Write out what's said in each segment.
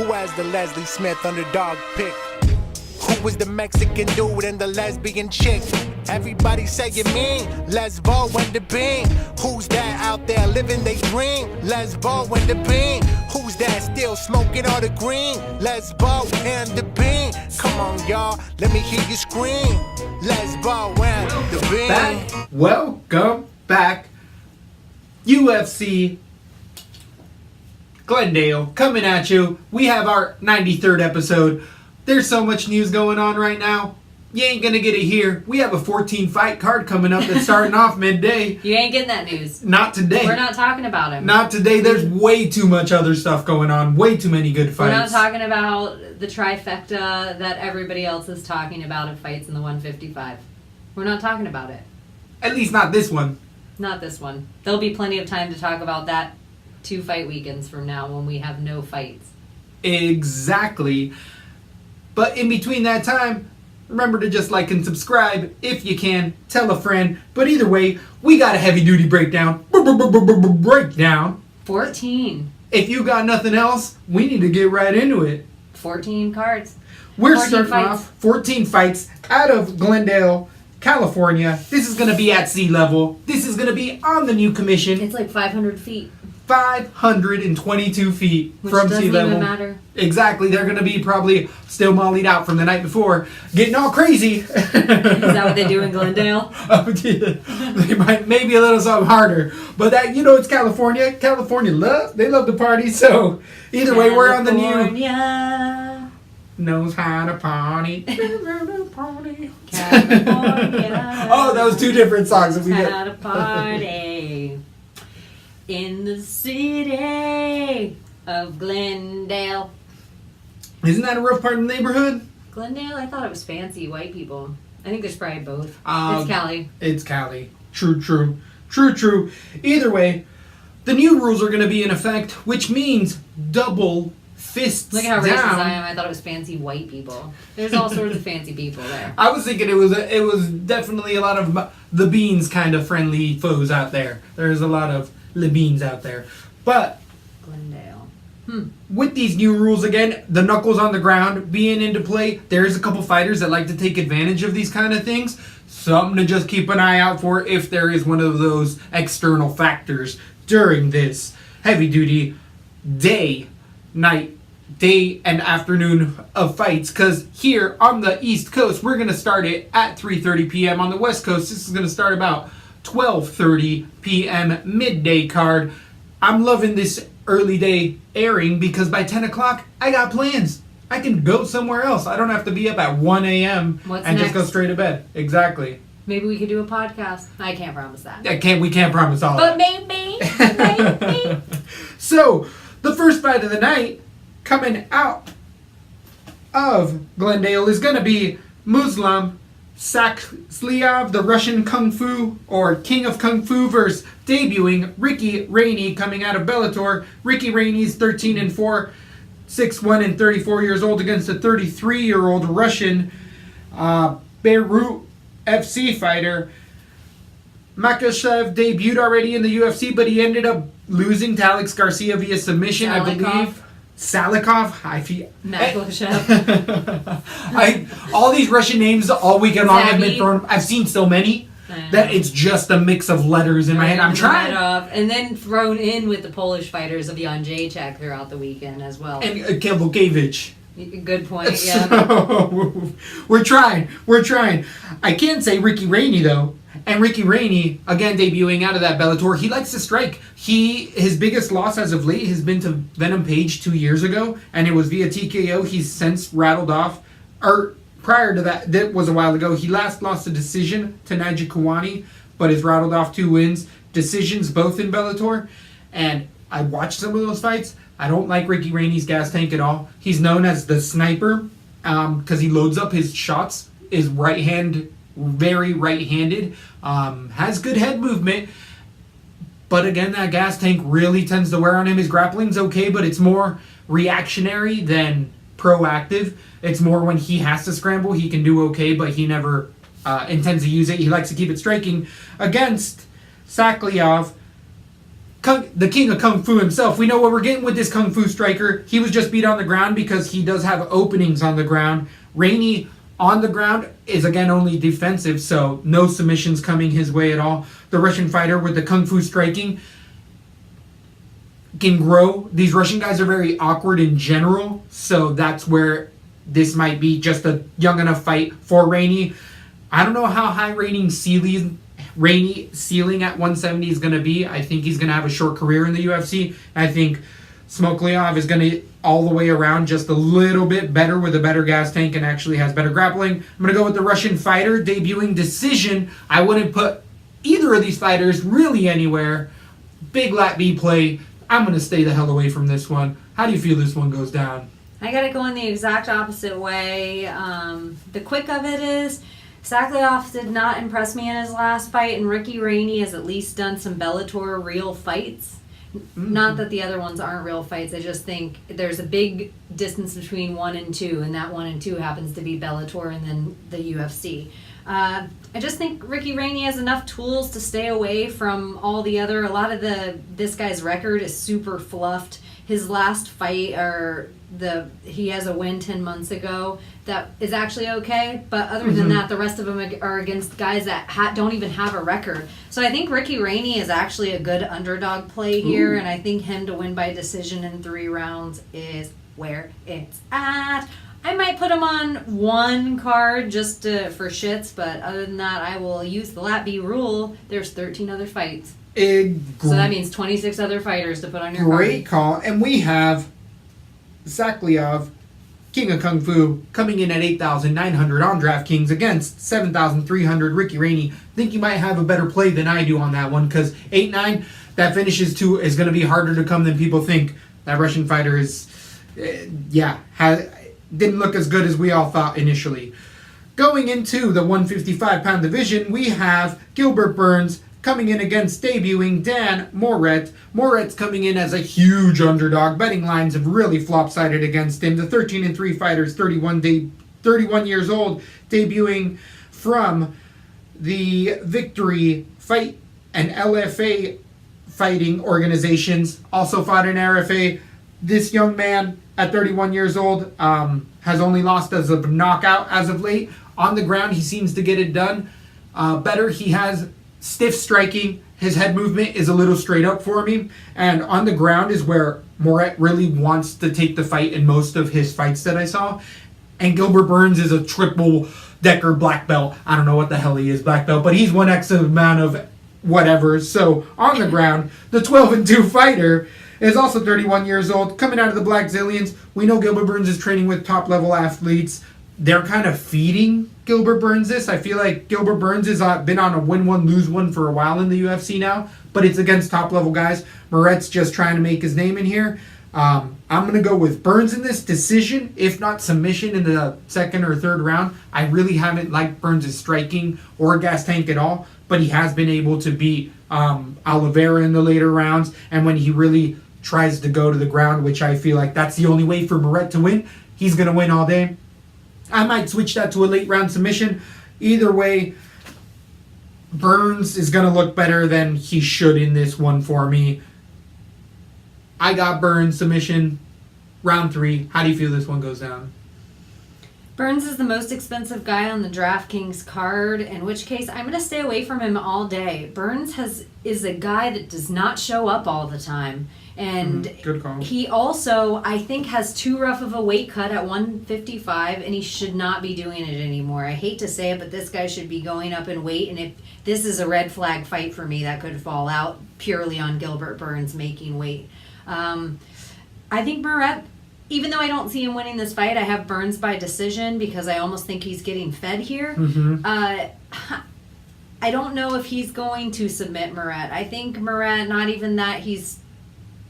Who has the Leslie Smith underdog pick? Who was the Mexican dude and the lesbian chick? Everybody saying me, Lesbo and the Bean. Who's that out there living they dream? Lesbo and the Bean. Who's that still smoking all the green? Lesbo and the Bean. Come on, y'all, let me hear you scream. Lesbo and the Bean. Welcome back. UFC Glendale coming at you. We have our 93rd episode. There's so much news going on right now. You ain't gonna get it here. We have a 14 fight card coming up that's starting off midday. You ain't getting that news. Not today. We're not talking about him. Not today. There's way too much other stuff going on. Way too many good fights. We're not talking about the trifecta that everybody else is talking about of fights in the 155. We're not talking about it. At least not this one. Not this one. There'll be plenty of time to talk about that 2 fight weekends from now when we have no fights. Exactly. But in between that time, remember to just like and subscribe if you can. Tell a friend. But either way, we got a heavy duty breakdown. Breakdown. 14. If you got nothing else, we need to get right into it. 14 cards. We're 14 starting fights. off 14 fights out of Glendale, California. This is going to be at sea level. This is going to be on the new commission. It's like 500 feet. 522 feet Which from doesn't sea level. even matter. Exactly. They're going to be probably still mollied out from the night before, getting all crazy. Is that what they do in Glendale? They might maybe a little something harder, but that it's California. California they love to party. So either way, we're on the new. California Knows how to party. California. Oh, that was 2 different songs. If we How to party in the city of Glendale. Isn't that a rough part of the neighborhood? Glendale? I thought it was fancy white people. I think there's probably both. It's Cali. It's Cali. True. Either way, the new rules are going to be in effect, which means double fists Look at how down. racist I am. I thought it was fancy white people. There's all sorts of fancy people there. I was thinking it was definitely a lot of the beans kind of friendly foes out there. There's a lot of the beans out there. But Glendale. with these new rules again, the knuckles on the ground being into play, there's a couple fighters that like to take advantage of these kind of things. Something to just keep an eye out for if there is one of those external factors during this heavy-duty day and afternoon of fights. Because here on the East Coast, we're going to start it at 3:30 p.m. On the West Coast, this is going to start about 12:30 p.m. midday card. I'm loving this early day airing because by 10 o'clock, I got plans. I can go somewhere else. I don't have to be up at 1 a.m. What's and next? just go straight to bed. Exactly. Maybe we could do a podcast. I can't promise that. We can't promise all But that. maybe. So, the first fight of the night coming out of Glendale is going to be Muslim Sakhliyev, the Russian Kung Fu or King of Kung Fu, versus debuting Ricky Rainey coming out of Bellator. Ricky Rainey's 13-4, 6'1" and 34 years old against a 33-year-old Russian Beirut FC fighter. Makhachev debuted already in the UFC, but he ended up losing to Alex Garcia via submission, I believe. Salikov. All these Russian names all weekend long have been thrown. I've seen so many that it's just a mix of letters in my head. I'm trying. And then thrown in with the Polish fighters of Jan Jacek throughout the weekend as well. And Kevokevich. Good point, yeah. So, we're trying. I can't say Ricky Rainey, though. And Ricky Rainey, again, debuting out of that Bellator, he likes to strike. His biggest loss as of late has been to Venom Page 2 years ago, and it was via TKO. He's since rattled off. Or prior to that was a while ago. He last lost a decision to Naji Kawani, but has rattled off 2 wins. Decisions both in Bellator. And I watched some of those fights. I don't like Ricky Rainey's gas tank at all. He's known as the sniper because he loads up his shots. His right hand, very right-handed. Has good head movement. But again, that gas tank really tends to wear on him. His grappling's okay, but it's more reactionary than proactive. It's more when he has to scramble, he can do okay, but he never intends to use it. He likes to keep it striking. Against Sakhliyev, the king of Kung Fu himself. We know what we're getting with this Kung Fu striker. He was just beat on the ground because he does have openings on the ground. Rainey on the ground is, again, only defensive, so no submissions coming his way at all. The Russian fighter with the Kung Fu striking can grow. These Russian guys are very awkward in general, so that's where this might be just a young enough fight for Rainey. I don't know how high Rainey ceiling at 170 is going to be. I think he's going to have a short career in the UFC. I think Smokleov is going to all the way around just a little bit better with a better gas tank and actually has better grappling. I'm going to go with the Russian fighter debuting decision. I wouldn't put either of these fighters really anywhere. Big LaTB play. I'm going to stay the hell away from this one. How do you feel this one goes down? I got to go in the exact opposite way. The quick of it is, Saklov did not impress me in his last fight, and Ricky Rainey has at least done some Bellator real fights. Mm-hmm. Not that the other ones aren't real fights. I just think there's a big distance between 1 and 2, and that 1 and 2 happens to be Bellator and then the UFC. I just think Ricky Rainey has enough tools to stay away from all the other. A lot of this guy's record is super fluffed. His last fight, he has a win 10 months ago that is actually okay, but other than that, the rest of them are against guys that don't even have a record. So I think Ricky Rainey is actually a good underdog play here, and I think him to win by decision in 3 rounds is where it's at. I might put him on one card just for shits, but other than that, I will use the LaTB rule. There's 13 other fights. So that means 26 other fighters to put on your card. Great call. And we have Saklov, King of Kung Fu, coming in at 8,900 on DraftKings against 7,300 Ricky Rainey. I think you might have a better play than I do on that one, because 8-9, that finishes to is going to be harder to come than people think. That Russian fighter is, didn't look as good as we all thought initially. Going into the 155-pound division, we have Gilbert Burns coming in against debuting Dan Moret. Moret's coming in as a huge underdog. Betting lines have really flopsided against him. The 13-3 fighter is 31 years old, debuting from the Victory Fight and LFA fighting organizations. Also fought in RFA. This young man at 31 years old has only lost as a knockout as of late. On the ground, he seems to get it done better. He has stiff striking. His head movement is a little straight up for me. And on the ground is where Moret really wants to take the fight in most of his fights that I saw. And Gilbert Burns is a triple decker black belt. I don't know what the hell he is, black belt, but he's one X amount of whatever. So on the ground, the 12-2 fighter is also 31 years old, coming out of the Black Zillions. We know Gilbert Burns is training with top-level athletes. They're kind of feeding Gilbert Burns this. I feel like Gilbert Burns has been on a win-one, lose-one for a while in the UFC now, but it's against top-level guys. Moret's just trying to make his name in here. I'm going to go with Burns in this decision, if not submission in the second or third round. I really haven't liked Burns' striking or gas tank at all, but he has been able to beat Oliveira in the later rounds, and when he really tries to go to the ground, which I feel like that's the only way for Moret to win, he's going to win all day. I might switch that to a late round submission. Either way, Burns is going to look better than he should in this one for me. I got Burns submission, round 3. How do you feel this one goes down? Burns is the most expensive guy on the DraftKings card, in which case I'm going to stay away from him all day. Burns is a guy that does not show up all the time. And good call. He also, I think, has too rough of a weight cut at 155, and he should not be doing it anymore. I hate to say it, but this guy should be going up in weight, and if this is a red flag fight for me, that could fall out purely on Gilbert Burns making weight. I think Moret, even though I don't see him winning this fight, I have Burns by decision because I almost think he's getting fed here. I don't know if he's going to submit Moret. I think Moret, not even that he's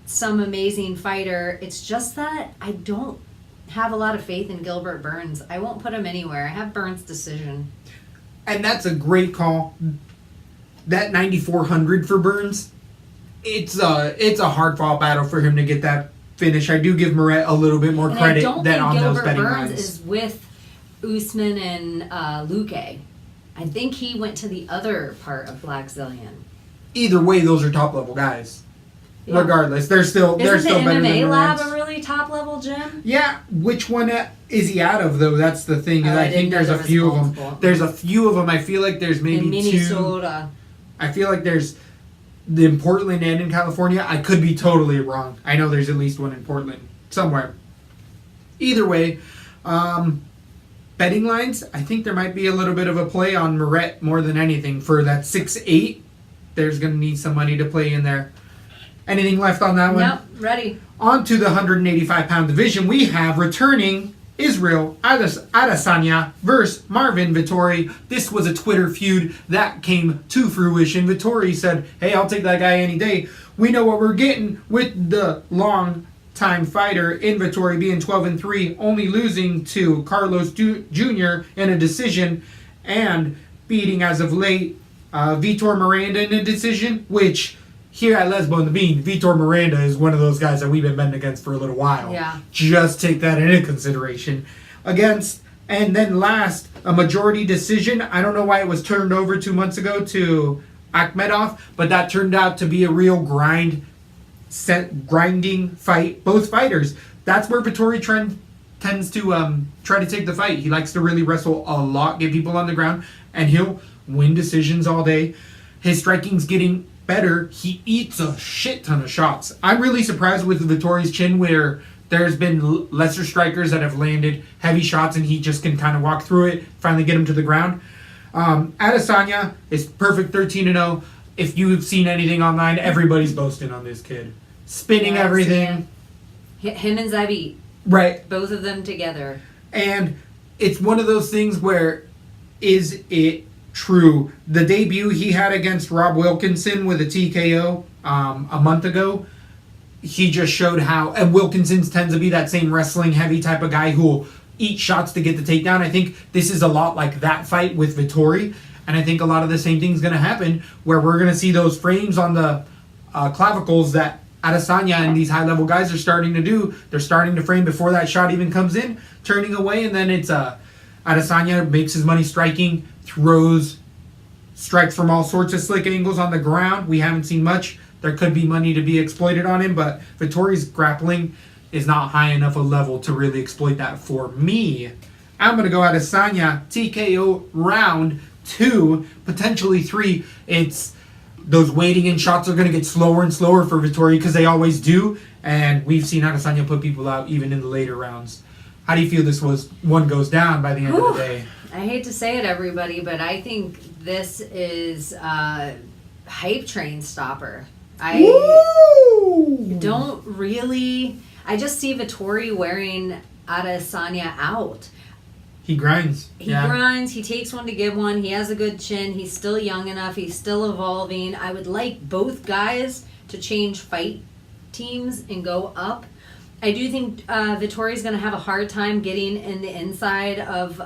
some amazing fighter, it's just that I don't have a lot of faith in Gilbert Burns. I won't put him anywhere. I have Burns decision. And that's a great call. That 9,400 for Burns, it's a hard fought battle for him to get that finish. I do give Moret a little bit more credit than on those betting lines. I don't think Gilbert Burns is with Usman and Luque. I think he went to the other part of Black Zillion. Either way, those are top level guys. regardless, they're still Isn't the better than MMA the lab ranks. a really top level gym? Yeah, which one is he out of though? That's the thing. Oh, I think there's a few of them. multiple. There's a few of them. I feel like there's maybe In two. Minnesota. I feel like there's in Portland and in California. I could be totally wrong. I know there's at least one in Portland somewhere. Either way, betting lines. I think there might be a little bit of a play on Moret more than anything for that 6'8". There's going to need some money to play in there. Anything left on that one? Yep, ready. On to the 185-pound division, we have returning Israel Adesanya versus Marvin Vettori. This was a Twitter feud that came to fruition. Vettori said, hey, I'll take that guy any day. We know what we're getting with the long-time fighter in Vettori being 12-3, only losing to Carlos Jr. in a decision and beating, as of late, Vitor Miranda in a decision, which... Here at Lesbo and the Bean, Vitor Miranda is one of those guys that we've been betting against for a little while. Yeah. Just take that into consideration. Against, and then last, a majority decision. I don't know why it was turned over 2 months ago to Akhmedov, but that turned out to be a real grinding fight. Both fighters. That's where Vettori tends to try to take the fight. He likes to really wrestle a lot, get people on the ground, and he'll win decisions all day. His striking's getting better. He eats a shit ton of shots. I'm really surprised with Vettori's chin where there's been lesser strikers that have landed heavy shots and he just can kind of walk through it, finally get him to the ground. Adesanya is perfect 13-0. If you've seen anything online, everybody's boasting on this kid. Spinning everything. Him and Zabit. Right. Both of them together. And it's one of those things where is it true? The debut he had against Rob Wilkinson with a TKO a month ago, he just showed how, and Wilkinson tends to be that same wrestling heavy type of guy who will eat shots to get the takedown. I think this is a lot like that fight with Vettori, and I think a lot of the same thing's going to happen where we're going to see those frames on the clavicles that Adesanya and these high-level guys are starting to do. They're starting to frame before that shot even comes in, turning away, and then it's Adesanya makes his money striking, throws strikes from all sorts of slick angles on the ground. We haven't seen much. There could be money to be exploited on him, but Vettori's grappling is not high enough a level to really exploit that for me. I'm going to go Adesanya TKO round 2, potentially 3. It's those waiting in shots are going to get slower and slower for Vettori because they always do, and we've seen Adesanya put people out even in the later rounds. How do you feel this one goes down by the end of the day? I hate to say it, everybody, but I think this is a hype train stopper. I don't really... I just see Vettori wearing Adesanya out. He grinds. He grinds. He takes one to give one. He has a good chin. He's still young enough. He's still evolving. I would like both guys to change fight teams and go up. I do think Vettori's going to have a hard time getting in the inside of,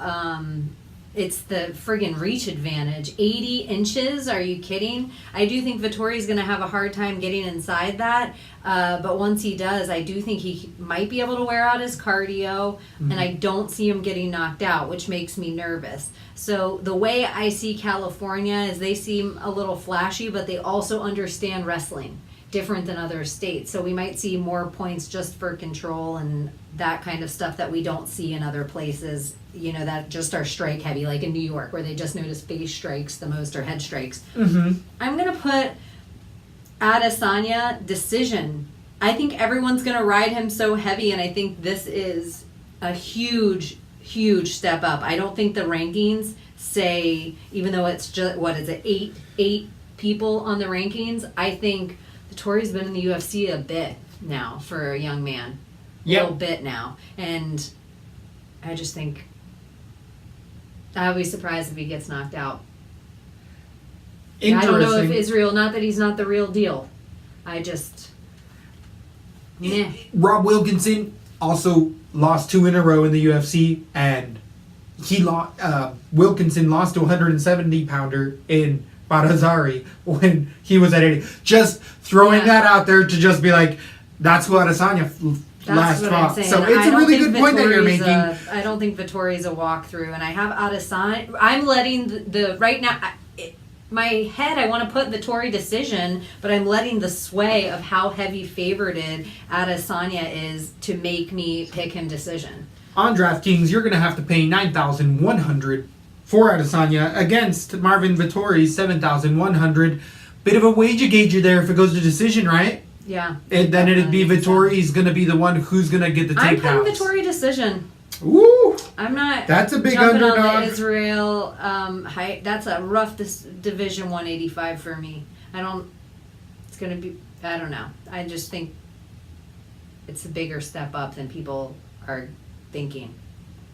it's the friggin' reach advantage. 80 inches? Are you kidding? I do think Vettori's going to have a hard time getting inside that. But once he does, I do think he might be able to wear out his cardio. Mm-hmm. And I don't see him getting knocked out, which makes me nervous. So the way I see California is they seem a little flashy, but they also understand wrestling. Different than other states, so we might see more points just for control and that kind of stuff that we don't see in other places, you know, that just are strike heavy, like in New York where they just notice face strikes the most or head strikes. Mm-hmm. I'm gonna put Adesanya decision. I think everyone's gonna ride him so heavy, and I think this is a huge step up. I don't think the rankings say, even though it's just what is it, eight people on the rankings, I think Vettori's been in the UFC a bit now for a young man. A little bit now. And I just think I'll be surprised if he gets knocked out. I don't know if Israel, not that he's not the real deal. I just... Rob Wilkinson also lost 2 in a row in the UFC, and Wilkinson lost to a 170-pounder in Barazari when he was at 80. Just throwing that out there to just be like, that's who Adesanya last fought. So it's a really good point that you're making. I don't think Vettori's a walkthrough, and I have Adesanya. I'm letting the right now. my head, I want to put Vettori decision, but I'm letting the sway of how heavy favorited Adesanya is to make me pick him decision. On DraftKings, you're going to have to pay $9,100 for Adesanya against Marvin Vettori's $7,100. Bit of a wager there if it goes to decision, right? Yeah. Then it'd be Vettori's going to be the one who's going to get the takedowns. I'm putting Vettori decision. Ooh. I'm not. That's a big jumping underdog. on the Israel height. That's a rough division 185 for me. It's going to be. I don't know. I just think it's a bigger step up than people are thinking.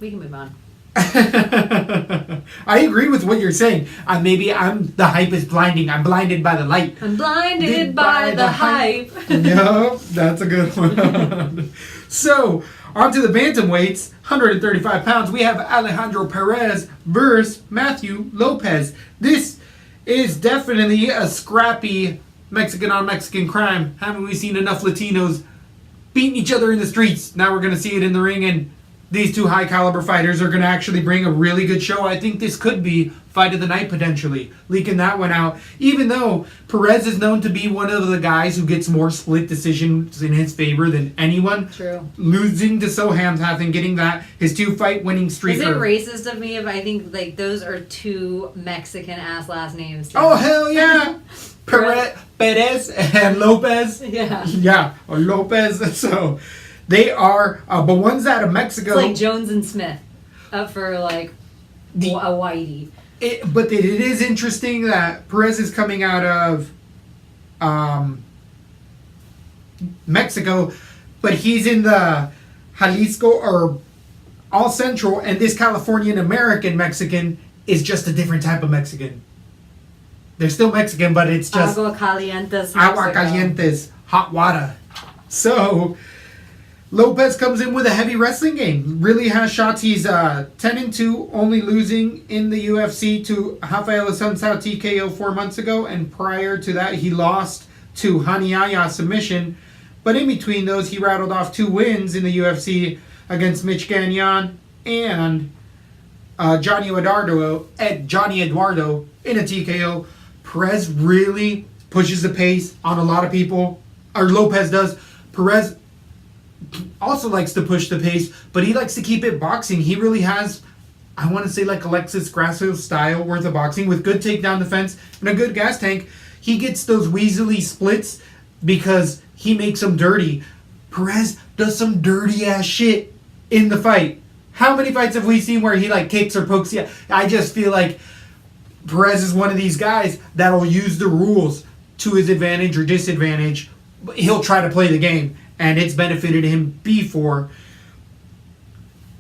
We can move on. I agree with what you're saying. The hype is blinding. I'm blinded by the light. I'm blinded by the hype. Yup, that's a good one. So, on to the bantamweights, 135 pounds. We have Alejandro Perez versus Matthew Lopez. This is definitely a scrappy Mexican on Mexican crime. Haven't we seen enough Latinos beating each other in the streets? Now we're going to see it in the ring, and these two high caliber fighters are going to actually bring a really good show. I think this could be fight of the night potentially. Leaking that one out. Even though Perez is known to be one of the guys who gets more split decisions in his favor than anyone. True. Losing to Sohamhath and getting his 2-fight winning streak. Is it racist of me if I think like those are two Mexican ass last names? Oh hell yeah. Perez and Lopez. Yeah. Yeah. Or Lopez. So they are, but one's out of Mexico. It's like Jones and Smith, up for like a whitey. But it is interesting that Perez is coming out of Mexico, but he's in the Jalisco or all Central, and this Californian American Mexican is just a different type of Mexican. They're still Mexican, but it's just Agua Calientes. Agua Calientes, hot water. So Lopez comes in with a heavy wrestling game. Really has shots. He's 10-2, only losing in the UFC to Rafael Assunção TKO 4 months ago. And prior to that, he lost to Haniaya submission. But in between those, he rattled off 2 wins in the UFC against Mitch Gagnon and Johnny Eduardo in a TKO. Perez really pushes the pace on a lot of people. Or Lopez does. Perez also likes to push the pace, but he likes to keep it boxing. He really has, I want to say, like Alexis Grasso style worth of boxing with good takedown defense and a good gas tank. He gets those weaselly splits because he makes them dirty. Perez does some dirty ass shit in the fight. How many fights have we seen where he like kicks or pokes you? I just feel like Perez is one of these guys that'll use the rules to his advantage or disadvantage. He'll try to play the game, and it's benefited him before.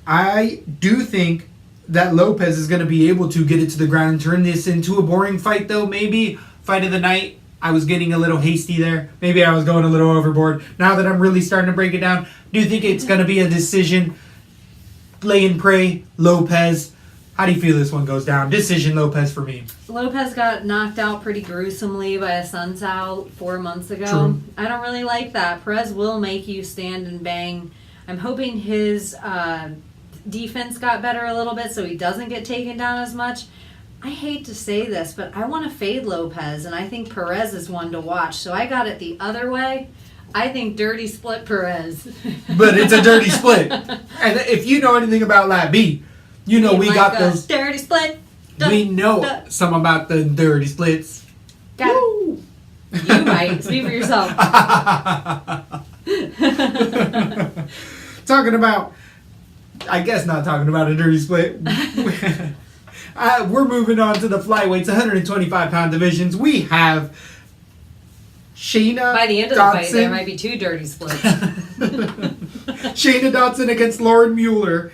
I do think that Lopez is going to be able to get it to the ground and turn this into a boring fight, though. Maybe fight of the night. I was getting a little hasty there. Maybe I was going a little overboard. Now that I'm really starting to break it down, do you think it's going to be a decision? Lay and pray, Lopez. How do you feel this one goes down? Decision, Lopez for me. Lopez got knocked out pretty gruesomely by Assunção 4 months ago. True. I don't really like that. Perez will make you stand and bang. I'm hoping his defense got better a little bit so he doesn't get taken down as much. I hate to say this, but I want to fade Lopez, and I think Perez is one to watch. So I got it the other way. I think dirty split Perez. But it's a dirty split. And if you know anything about LaTB, you know we like got those. Dirty split. We know some about the dirty splits. Got it. You might. Speak for yourself. Talking about, I guess not talking about a dirty split. We're moving on to the flyweights, 125-pound divisions. We have Shayna By the end of the fight, there might be 2 dirty splits. Shayna Dotson against Lauren Mueller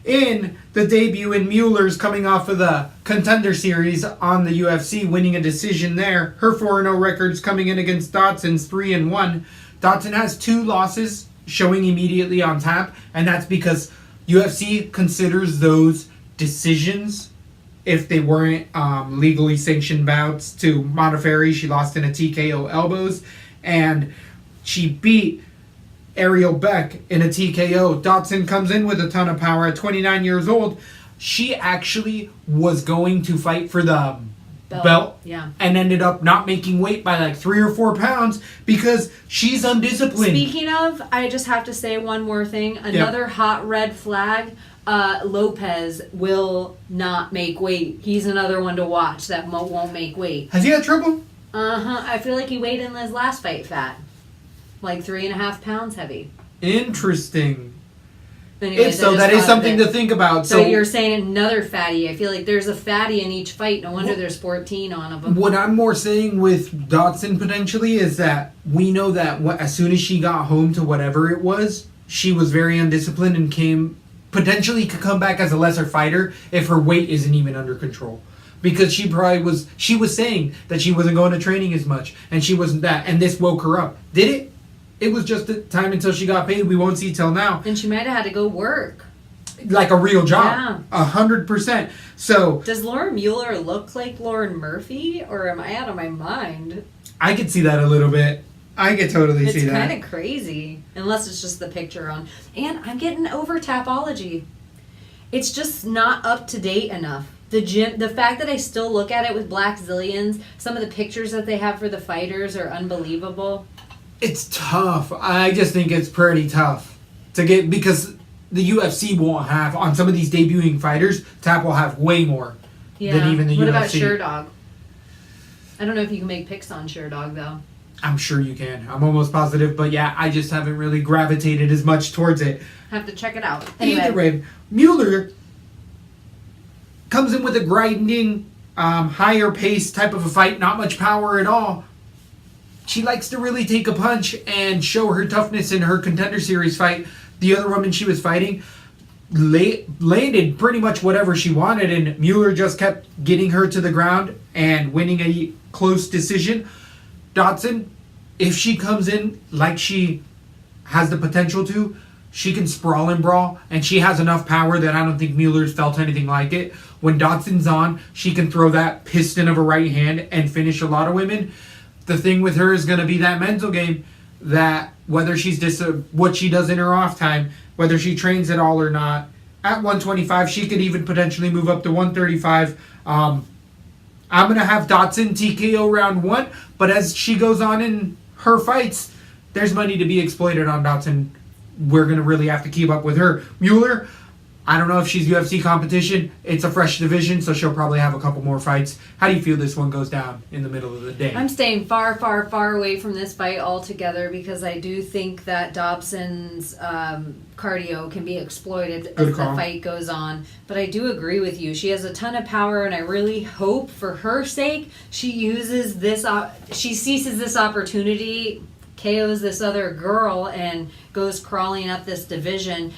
in the debut. And Mueller's coming off of the Contender Series on the UFC, winning a decision there. Her 4-0 record's coming in against Dotson's 3-1. Dotson has 2 losses showing immediately on tap, and that's because UFC considers those decisions if they weren't legally sanctioned bouts. To Modafferi, she lost in a TKO elbows, and she beat Ariel Beck in a TKO. Dotson comes in with a ton of power at 29 years old. She actually was going to fight for the belt. Yeah. And ended up not making weight by like 3 or 4 pounds because she's undisciplined. Speaking of, I just have to say one more thing. Another hot red flag. Lopez will not make weight. He's another one to watch that won't make weight. Has he had trouble? I feel like he weighed in his last fight fat. Like 3.5 pounds heavy. Interesting. Anyways, If so, that is something to think about. So you're saying another fatty. I feel like there's a fatty in each fight. No wonder there's 14 on them. What I'm more saying with Dotson potentially is that we know that as soon as she got home to whatever it was, she was very undisciplined and potentially could come back as a lesser fighter if her weight isn't even under control. Because she was saying that she wasn't going to training as much and she wasn't that, and this woke her up. Did it? It was just the time until she got paid. We won't see till now. And she might have had to go work. Like a real job. Yeah. 100%. So does Lauren Mueller look like Lauren Murphy, or am I out of my mind? I could see that a little bit. I could totally see that. It's kind of crazy. Unless it's just the picture on. And I'm getting over Tapology. It's just not up to date enough. The fact that I still look at it with Black Zillions, some of the pictures that they have for the fighters are unbelievable. It's tough. I just think it's pretty tough to get, because the UFC won't have, on some of these debuting fighters, Tap will have way more than even the UFC. What about Sherdog? I don't know if you can make picks on Sherdog, though. I'm sure you can. I'm almost positive. But yeah, I just haven't really gravitated as much towards it. Have to check it out. Anyway. Either way, Mueller comes in with a grinding, higher pace type of a fight. Not much power at all. She likes to really take a punch and show her toughness in her Contender Series fight. The other woman she was fighting landed pretty much whatever she wanted, and Mueller just kept getting her to the ground and winning a close decision. Dotson, if she comes in like she has the potential to, she can sprawl and brawl, and she has enough power that I don't think Mueller's felt anything like it. When Dotson's on, she can throw that piston of a right hand and finish a lot of women. The thing with her is going to be that mental game, that whether she's what she does in her off time, whether she trains at all or not. At 125, she could even potentially move up to 135. I'm going to have Dotson TKO round 1, but as she goes on in her fights, there's money to be exploited on Dotson. We're going to really have to keep up with her. Mueller, I don't know if she's UFC competition. It's a fresh division, so she'll probably have a couple more fights. How do you feel this one goes down in the middle of the day? I'm staying far, far, far away from this fight altogether because I do think that Dobson's cardio can be exploited as the fight goes on. But I do agree with you. She has a ton of power, and I really hope for her sake she uses this. She seizes this opportunity, KOs this other girl, and goes crawling up this division.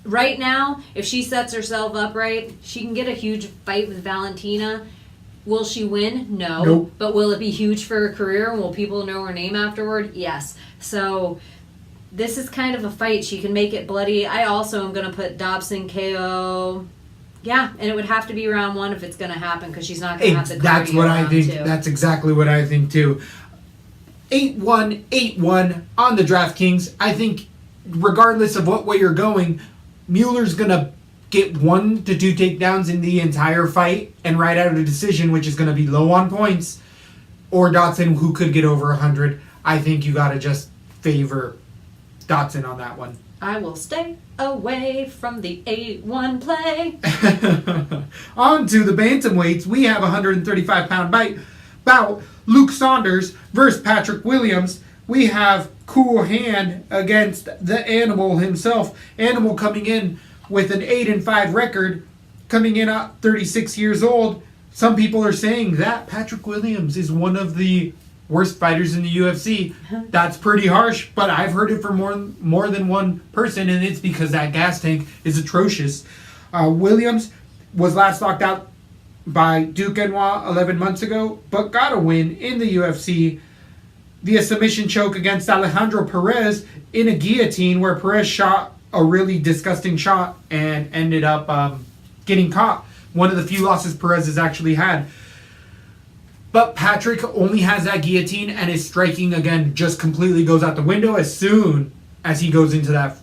Right now, if she sets herself up right, she can get a huge fight with Valentina. Will she win? No. Nope. But will it be huge for her career? And will people know her name afterward? Yes. So this is kind of a fight. She can make it bloody. I also am going to put Dobson KO. Yeah, and it would have to be round 1 if it's going to happen because she's not going to have the cardio. That's what I think. 2. That's exactly what I think too. 8-1, 8-1 on the DraftKings. I think regardless of what way you're going, Mueller's going to get 1 to 2 takedowns in the entire fight and ride out a decision, which is going to be low on points. Or Dotson, who could get over 100. I think you got to just favor Dotson on that one. I will stay away from the 8-1 play. On to the bantamweights. We have a 135-pound bout. Luke Saunders versus Patrick Williams. We have Cool Hand against the Animal himself. Animal coming in with an 8-5 record, coming in at 36 years old. Some people are saying that Patrick Williams is one of the worst fighters in the UFC. That's pretty harsh, but I've heard it from more than one person, and it's because that gas tank is atrocious. Williams was last knocked out by Duke Benoit 11 months ago, but got a win in the UFC via submission choke against Alejandro Perez in a guillotine, where Perez shot a really disgusting shot and ended up getting caught. One of the few losses Perez has actually had. But Patrick only has that guillotine, and his striking, again, just completely goes out the window as soon as he goes into that,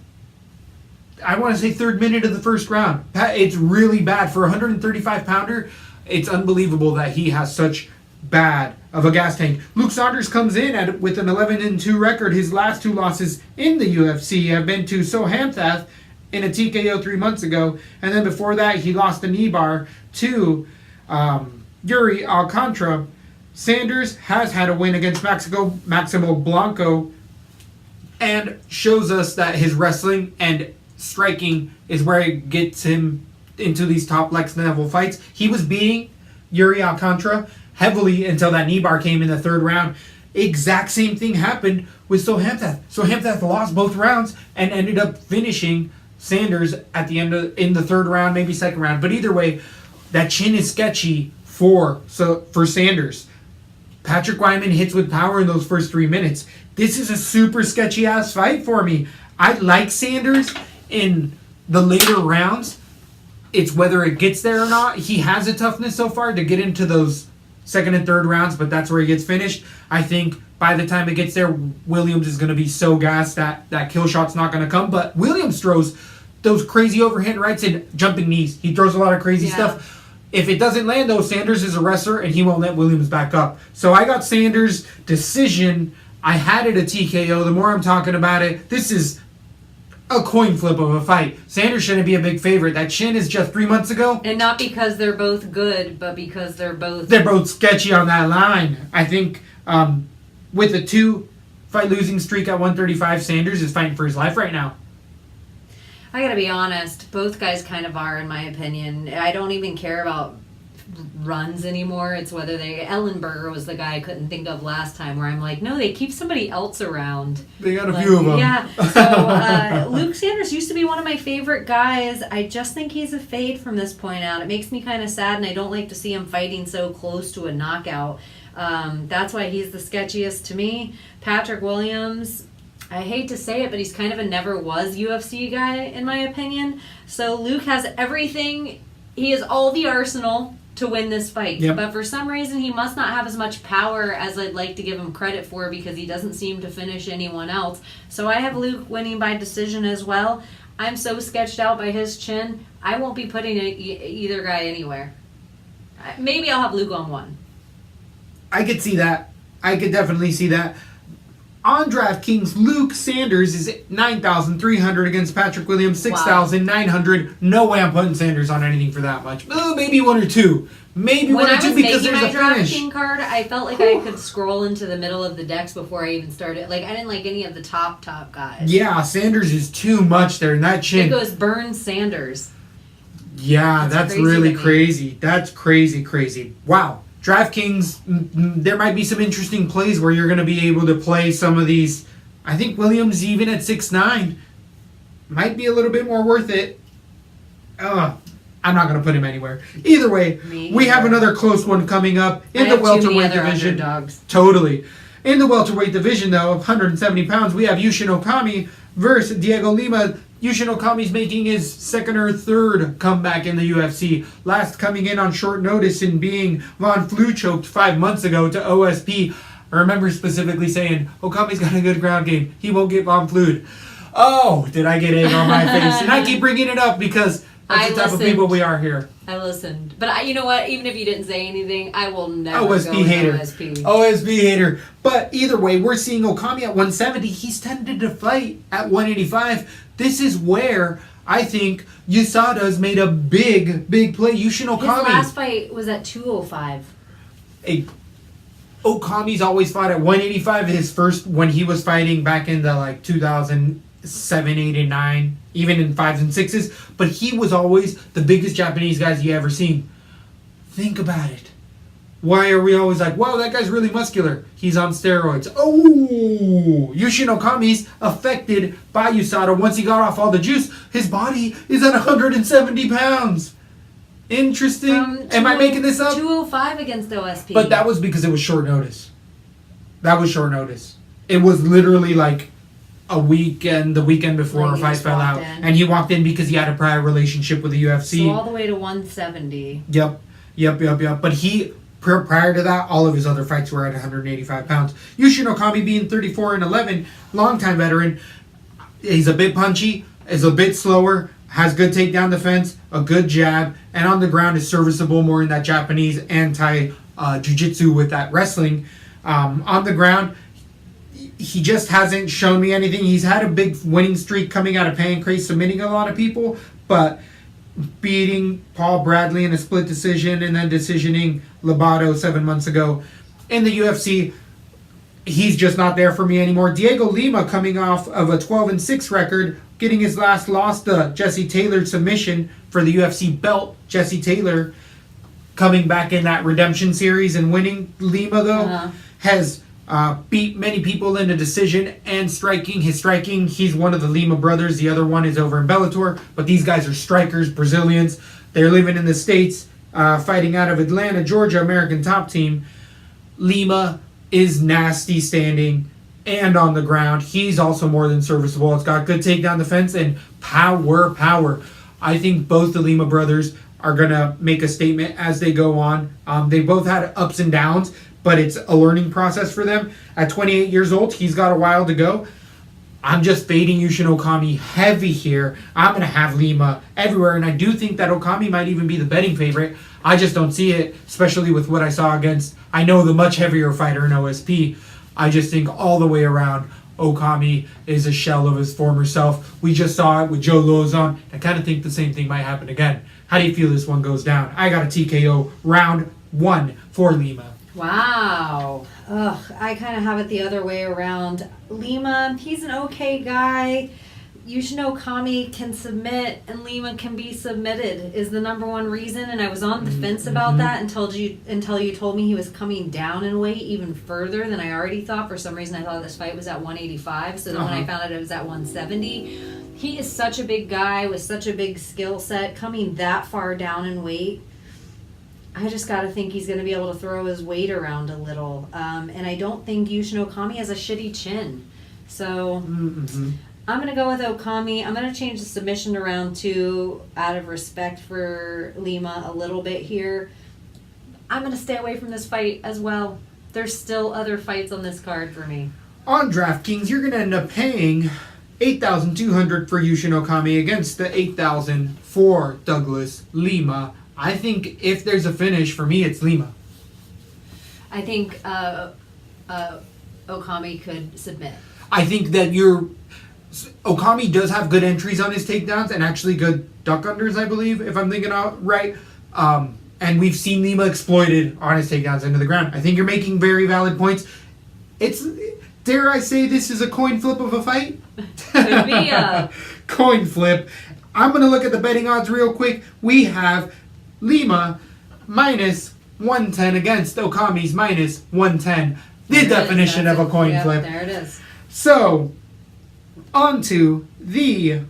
I want to say, 3rd minute of the first round. It's really bad. For a 135-pounder, it's unbelievable that he has such bad of a gas tank. Luke Saunders comes in with an 11-2 record. His last 2 losses in the UFC have been to Sohamthath in a TKO 3 months ago, and then before that he lost a knee bar to Yuri Alcantara. Sanders has had a win against Maximo Blanco, and shows us that his wrestling and striking is where it gets him into these top next level fights. He was beating Yuri Alcantara heavily until that knee bar came in the 3rd round. Exact same thing happened with Sohamthath. Sohamthath lost both rounds and ended up finishing Sanders at the end in the 3rd round, maybe 2nd round. But either way, that chin is sketchy for Sanders. Patrick Wyman hits with power in those first 3 minutes. This is a super sketchy ass fight for me. I like Sanders in the later rounds. It's whether it gets there or not. He has a toughness so far to get into those 2nd and 3rd rounds, but that's where he gets finished. I think by the time it gets there, Williams is going to be so gassed that kill shot's not going to come. But Williams throws those crazy overhand rights and jumping knees. He throws a lot of crazy stuff. If it doesn't land, though, Sanders is a wrestler, and he won't let Williams back up. So I got Sanders' decision. I had it a TKO. The more I'm talking about it, this is a coin flip of a fight. Sanders shouldn't be a big favorite. That chin is just 3 months ago. And not because they're both good, but because they're both sketchy on that line. I think with a 2-fight losing streak at 135, Sanders is fighting for his life right now. I gotta be honest, both guys kind of are, in my opinion. I don't even care about runs anymore. It's whether Ellenberger was the guy I couldn't think of last time, where I'm like, no, they keep somebody else around. They got a few of them. Yeah. So Luke Sanders used to be one of my favorite guys. I just think he's a fade from this point out. It makes me kind of sad, and I don't like to see him fighting so close to a knockout. That's why he's the sketchiest to me. Patrick Williams, I hate to say it, but he's kind of a never was UFC guy, in my opinion. So Luke has everything. He has all the arsenal to win this fight. Yep. But for some reason, he must not have as much power as I'd like to give him credit for, because he doesn't seem to finish anyone else. So I have Luke winning by decision as well. I'm so sketched out by his chin, I won't be putting either guy anywhere. Maybe I'll have Luke on 1. I could see that. I could definitely see that. On DraftKings, Luke Sanders is 9,300 against Patrick Williams, 6,900. Wow. No way I'm putting Sanders on anything for that much. Maybe 1 or 2. Maybe 1 or 2 because there's a finish. When I was making my DraftKings card, I felt like I could scroll into the middle of the decks before I even started. Like, I didn't like any of the top guys. Yeah, Sanders is too much there, and that chin. It goes Burns Sanders. Yeah, that's really crazy. That's crazy. Wow. DraftKings, there might be some interesting plays where you're going to be able to play some of these. I think Williams, even at 6'9", might be a little bit more worth it. I'm not going to put him anywhere. Either way, we have another close one coming up in the welterweight division. Underdogs. Totally. In the welterweight division, though, of 170 pounds, we have Yushin Okami versus Diego Lima. Yushin Okami's making his 2nd or 3rd comeback in the UFC. Last coming in on short notice and being Von Flue choked 5 months ago to OSP. I remember specifically saying, Okami's got a good ground game. He won't get Von Flued. Oh, did I get egg on my face? And I keep bringing it up because that's the type of people we are here. I listened. But you know what? Even if you didn't say anything, I will never OSP go hater. OSP hater. But either way, we're seeing Okami at 170. He's tended to fight at 185. This is where I think USADA's made a big play. Yushin Okami. His last fight was at 205. Okami's always fought at 185. His first, when he was fighting back in the 2007, 8, and 9, even in 5s and 6s. But he was always the biggest Japanese guys you ever seen. Think about it. Why are we always like, wow, that guy's really muscular? He's on steroids. Oh, Yushin Okami's affected by USADA. Once he got off all the juice, his body is at 170 pounds. Interesting. Am I making this up? 205 against OSP. But that was because it was short notice. It was literally like the weekend before a fight fell out. And he walked in because he had a prior relationship with the UFC. So all the way to 170. Yep. But prior to that, all of his other fights were at 185 pounds. Yushin Okami being 34-11, longtime veteran. He's a bit punchy, is a bit slower, has good takedown defense, a good jab, and on the ground is serviceable more in that Japanese jiu-jitsu with that wrestling. On the ground, he just hasn't shown me anything. He's had a big winning streak coming out of Pancrase, submitting a lot of people, but beating Paul Bradley in a split decision and then decisioning Lobato 7 months ago in the UFC, he's just not there for me anymore. Diego Lima coming off of a 12-6 record, getting his last loss, the Jesse Taylor submission for the UFC belt. Jesse Taylor coming back in that redemption series and winning. Lima, though, has beat many people in a decision and striking. His striking, he's one of the Lima brothers. The other one is over in Bellator. But these guys are strikers, Brazilians. They're living in the States, fighting out of Atlanta, Georgia, American Top Team. Lima is nasty standing and on the ground. He's also more than serviceable. It's got good takedown defense and power. I think both the Lima brothers are going to make a statement as they go on. They both had ups and downs, but it's a learning process for them. At 28 years old, he's got a while to go. I'm just fading Yushin Okami heavy here. I'm going to have Lima everywhere, and I do think that Okami might even be the betting favorite. I just don't see it, especially with what I saw against, I know, the much heavier fighter in OSP. I just think all the way around, Okami is a shell of his former self. We just saw it with Joe Lozon. I kind of think the same thing might happen again. How do you feel this one goes down? I got a TKO round 1 for Lima. Wow. Ugh, I kind of have it the other way around. Lima, he's an okay guy. Yushin Okami can submit and Lima can be submitted is the number one reason. And I was on the fence about that until you told me he was coming down in weight even further than I already thought. For some reason, I thought this fight was at 185. So then when I found out it was at 170, he is such a big guy with such a big skill set. Coming that far down in weight, I just got to think he's going to be able to throw his weight around a little. And I don't think Yushin Okami has a shitty chin. So I'm going to go with Okami. I'm going to change the submission to round 2 out of respect for Lima a little bit here. I'm going to stay away from this fight as well. There's still other fights on this card for me. On DraftKings, you're going to end up paying $8,200 for Yushin Okami against the $8,000 for Douglas Lima. I think if there's a finish, for me, it's Lima. I think Okami could submit. I think that Okami does have good entries on his takedowns and actually good duck unders, I believe, if I'm thinking out right. And we've seen Lima exploited on his takedowns into the ground. I think you're making very valid points. Dare I say this is a coin flip of a fight? Could be a coin flip. I'm going to look at the betting odds real quick. We have Lima minus 110 against Okami's minus 110. The definition of a coin flip. There it is. So, on to the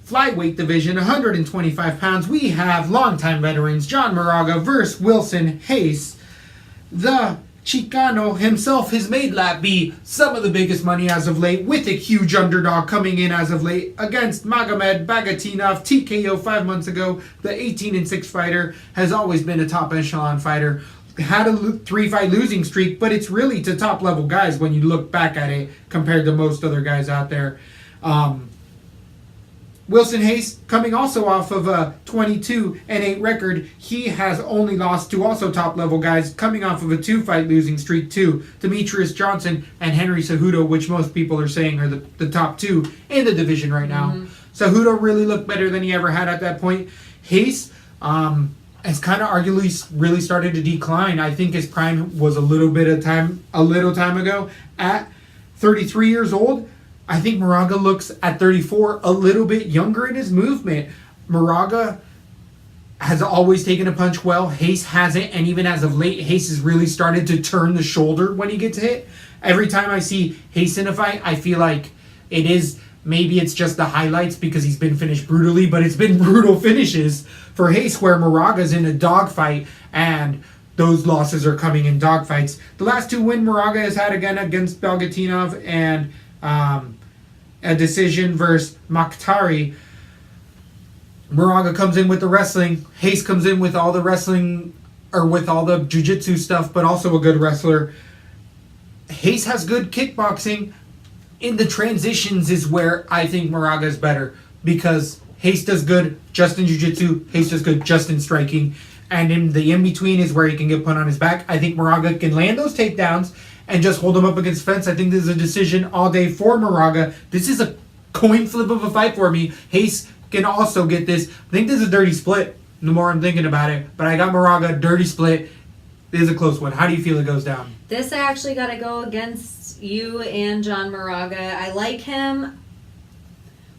flyweight division, 125 pounds. We have longtime veterans John Moraga versus Wilson Hayes. The Chicano himself has made LaTB some of the biggest money as of late, with a huge underdog coming in as of late against Magomed Bagatinov, TKO 5 months ago. The 18-6 fighter has always been a top echelon fighter. Had a 3-fight losing streak, but it's really to top level guys when you look back at it compared to most other guys out there. Wilson Hayes coming also off of a 22-8 record. He has only lost to also top level guys coming off of a 2-fight losing streak too. Demetrius Johnson and Henry Cejudo, which most people are saying are the top 2 in the division right now. Cejudo really looked better than he ever had at that point. Hayes has kind of arguably really started to decline. I think his prime was a little time ago at 33 years old. I think Moraga looks at 34 a little bit younger in his movement. Moraga has always taken a punch well. Hayes hasn't, and even as of late, Hayes has really started to turn the shoulder when he gets hit. Every time I see Hayes in a fight, I feel like maybe it's just the highlights because he's been finished brutally, but it's been brutal finishes for Hayes where Moraga's in a dogfight, and those losses are coming in dogfights. The last 2 wins Moraga has had again against Belgatinov and a decision versus Makhtari. Moraga comes in with the wrestling. Hayes comes in with all the wrestling, or with all the jiu-jitsu stuff, but also a good wrestler. Hayes has good kickboxing. In the transitions is where I think Moraga is better, because Hayes does good just in jiu-jitsu, Hayes does good just in striking, and in the in-between is where he can get put on his back. I think Moraga can land those takedowns and just hold him up against fence. I think this is a decision all day for Moraga. This is a coin flip of a fight for me. Hayes can also get this. I think this is a dirty split, the more I'm thinking about it. But I got Moraga, dirty split. This is a close one. How do you feel it goes down? This actually got to go against you and John Moraga. I like him.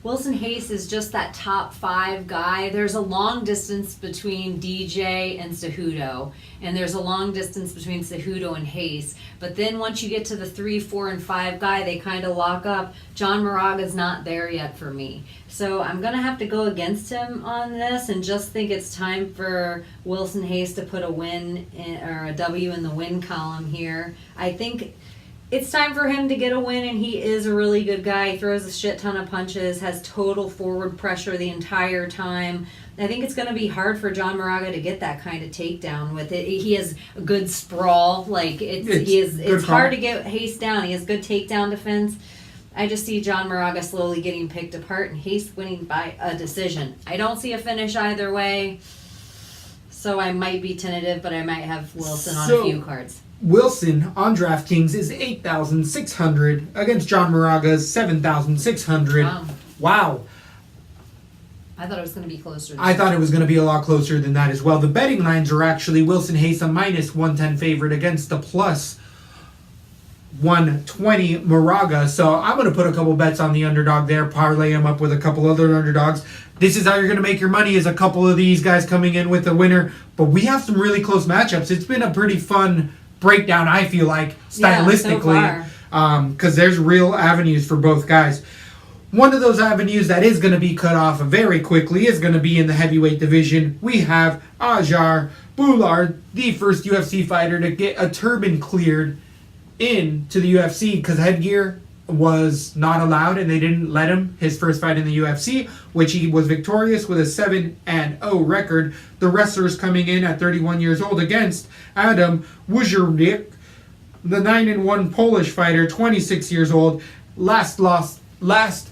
Wilson Hayes is just that top 5 guy. There's a long distance between DJ and Cejudo, and there's a long distance between Cejudo and Hayes. But then once you get to the 3, 4, and 5 guy, they kind of lock up. John Moraga's not there yet for me. So I'm going to have to go against him on this and just think it's time for Wilson Hayes to put a win or a W in the win column here. I think it's time for him to get a win, and he is a really good guy. He throws a shit ton of punches, has total forward pressure the entire time. I think it's going to be hard for John Moraga to get that kind of takedown with it. He has a good sprawl. Like it's hard to get Hayes down. He has good takedown defense. I just see John Moraga slowly getting picked apart and Hayes winning by a decision. I don't see a finish either way, so I might be tentative, but I might have Wilson on a few cards. Wilson on DraftKings is 8,600 against John Moraga's 7,600. Wow. I thought it was going to be closer. I thought it was going to be a lot closer than that as well. The betting lines are actually Wilson Hayes a minus 110 favorite against the plus 120 Moraga. So I'm going to put a couple bets on the underdog there, parlay them up with a couple other underdogs. This is how you're going to make your money, is a couple of these guys coming in with a winner. But we have some really close matchups. It's been a pretty fun breakdown, I feel like, stylistically, because there's real avenues for both guys. One of those avenues that is going to be cut off very quickly is going to be in the heavyweight division. We have Ajar Boulard, the first UFC fighter to get a turban cleared into the UFC, because headgear was not allowed and they didn't let him his first fight in the UFC, which he was victorious with a 7-0 record. The wrestlers coming in at 31 years old against Adam Wujurnik, the 9-1 Polish fighter, 26 years old. Last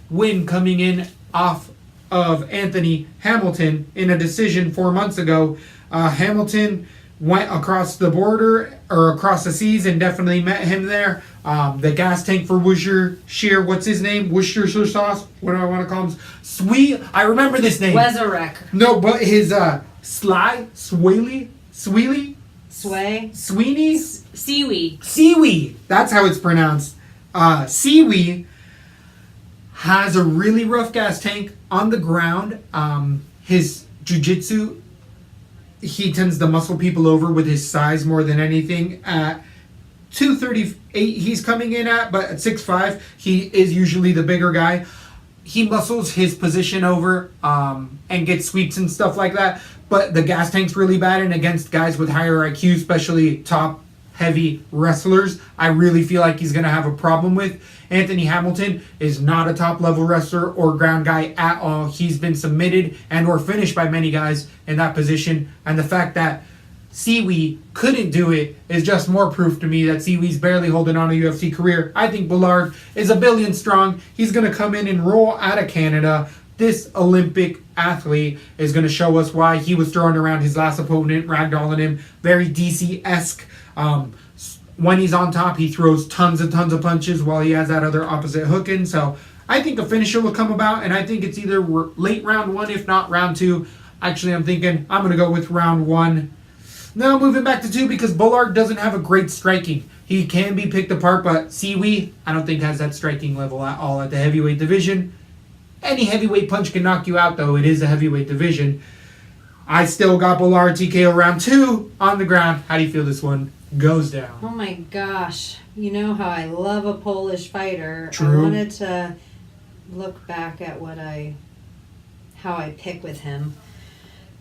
win coming in off of Anthony Hamilton in a decision 4 months ago. Hamilton went across the border or across the seas and definitely met him there. The gas tank for Worcestershire, what's his name? Worcestershire sauce? What do I want to call him? I remember this name. Wezarek. No, but his Sweeney? Seaweed. That's how it's pronounced. Seaweed has a really rough gas tank on the ground. His jiu-jitsu, he tends to muscle people over with his size more than anything. At 238 he's coming in at, but at 6'5", he is usually the bigger guy. He muscles his position over and gets sweeps and stuff like that. But the gas tank's really bad, and against guys with higher IQ, especially top-heavy wrestlers, I really feel like he's going to have a problem with. Anthony Hamilton is not a top-level wrestler or ground guy at all. He's been submitted and or finished by many guys in that position. And the fact that Seaweed couldn't do it is just more proof to me that Seaweed's barely holding on a UFC career. I think Boulard is a billion strong. He's going to come in and roll out of Canada. This Olympic athlete is going to show us why he was throwing around his last opponent, ragdolling him. Very DC-esque. When he's on top, he throws tons and tons of punches while he has that other opposite hook in. So I think a finisher will come about, and I think it's either late round 1, if not round 2. Actually, I'm thinking I'm going to go with round 1. Now moving back to 2, because Boulard doesn't have a great striking. He can be picked apart, but Seaweed, I don't think has that striking level at all at the heavyweight division. Any heavyweight punch can knock you out, though. It is a heavyweight division. I still got Boulard TKO round 2 on the ground. How do you feel this one goes down? Oh my gosh. You know how I love a Polish fighter. True. I wanted to look back at how I pick with him,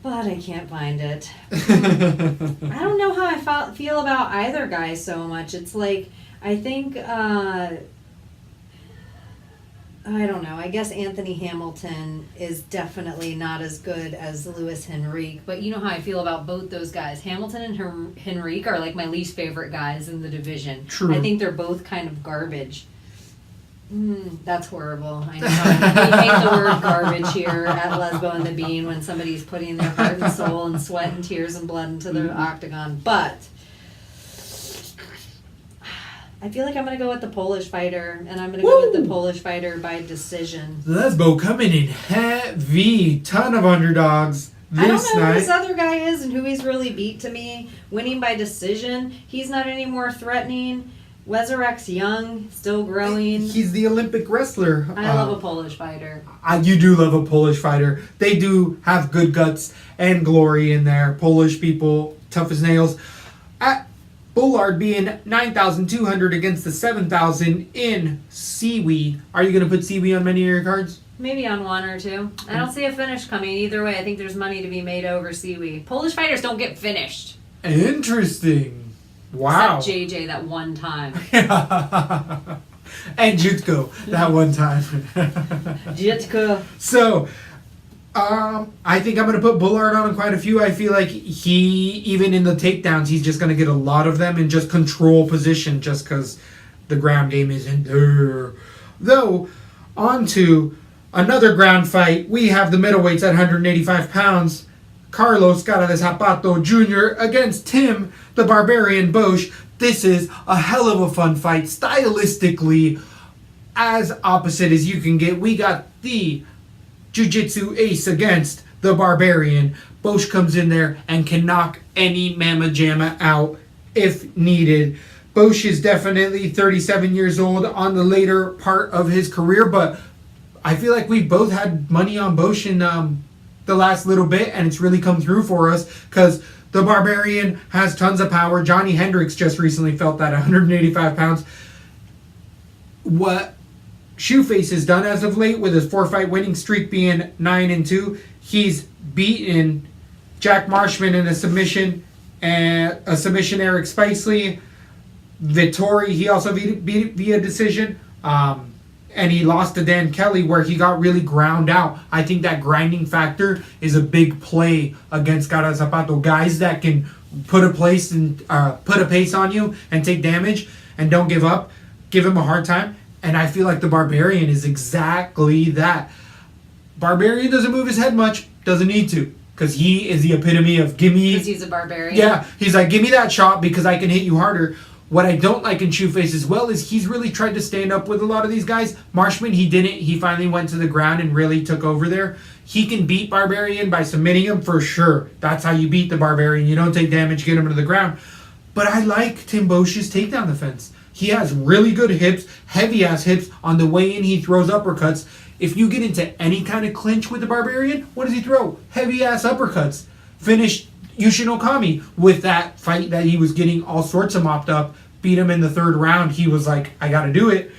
but I can't find it. I don't know how I feel about either guy so much. It's like, I think, I don't know. I guess Anthony Hamilton is definitely not as good as Louis Henrique, but you know how I feel about both those guys. Hamilton and Henrique are like my least favorite guys in the division. True. I think they're both kind of garbage. That's horrible. I know. We hate the word garbage here at Lesbo and the Bean when somebody's putting their heart and soul and sweat and tears and blood into the octagon. But I feel like I'm going to go with the Polish fighter, and I'm going to go with the Polish fighter by decision. Lesbo coming in heavy. Ton of underdogs I don't this know who night. this other guy is and who he's really beat to me. Winning by decision. He's not any more threatening. Wezerek's young, still growing. He's the Olympic wrestler. I love a Polish fighter. You do love a Polish fighter. They do have good guts and glory in there. Polish people, tough as nails. At Bullard being 9,200 against the 7,000 in Seaweed. Are you going to put Seaweed on many of your cards? Maybe on one or two. I don't see a finish coming either way. I think there's money to be made over Seaweed. Polish fighters don't get finished. Interesting. Wow. Except JJ that one time. And Jutko that one time. Jitko. So, I think I'm going to put Bullard on quite a few. I feel like he, even in the takedowns, he's just going to get a lot of them and just control position just because the ground game isn't there. Though, on to another ground fight. We have the middleweights at 185 pounds. Carlos Cara de Zapato Jr. against Tim the Barbarian Bosch. This is a hell of a fun fight. Stylistically, as opposite as you can get. We got the Jiu-Jitsu ace against the Barbarian. Bosch comes in there and can knock any mamma jamma out if needed. Bosch is definitely 37 years old on the later part of his career, but I feel like we've both had money on Bosch in the last little bit, and it's really come through for us because the Barbarian has tons of power. Johnny Hendricks just recently felt that 185 pounds. What Shoeface has done as of late with his 4-fight winning streak being 9-2, he's beaten Jack Marshman in a submission and a submission Eric Spicely. Vittori, he also beat via decision. And he lost to Dan Kelly where he got really ground out. I think that grinding factor is a big play against Cara Zapato. Guys that can put a pace on you and take damage and don't give up, give him a hard time. And I feel like the Barbarian is exactly that. Barbarian doesn't move his head much, doesn't need to, because he is the epitome of gimme. Because he's a barbarian. Yeah, he's like, give me that shot because I can hit you harder. What I don't like in Shoeface as well is he's really tried to stand up with a lot of these guys. Marshman, he didn't. He finally went to the ground and really took over there. He can beat Barbarian by submitting him for sure. That's how you beat the Barbarian. You don't take damage, get him to the ground. But I like Tim Bosch's takedown defense. He has really good hips, heavy-ass hips. On the way in, he throws uppercuts. If you get into any kind of clinch with the Barbarian, what does he throw? Heavy-ass uppercuts. Finished Yushin Okami with that fight that he was getting all sorts of mopped up. Beat him in the third round. He was like, I got to do it.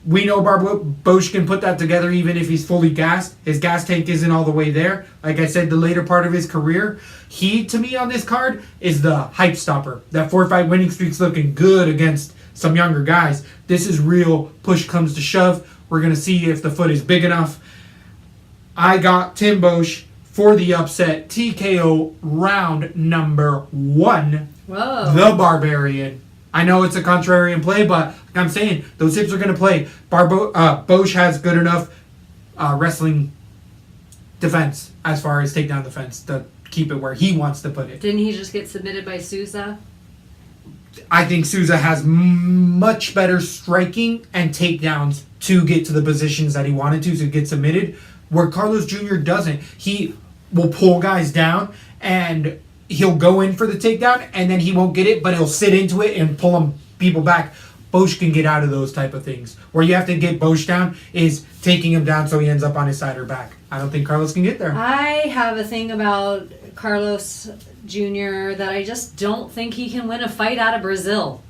We know Bosch can put that together even if he's fully gassed. His gas tank isn't all the way there. Like I said, the later part of his career, he, to me on this card, is the hype stopper. That 4-fight winning streak's looking good against some younger guys. This is real. Push comes to shove. We're going to see if the foot is big enough. I got Tim Bosch for the upset. TKO round number 1. Whoa. The Barbarian. I know it's a contrarian play, but like I'm saying, those hips are going to play. Bosch has good enough wrestling defense as far as takedown defense to keep it where he wants to put it. Didn't he just get submitted by Souza? I think Souza has much better striking and takedowns to get to the positions that he wanted to get submitted, where Carlos Jr. doesn't. He will pull guys down and he'll go in for the takedown and then he won't get it, but he'll sit into it and pull people back. Bosch can get out of those type of things. Where you have to get Bosch down is taking him down so he ends up on his side or back. I don't think Carlos can get there. I have a thing about Carlos Jr. that I just don't think he can win a fight out of Brazil.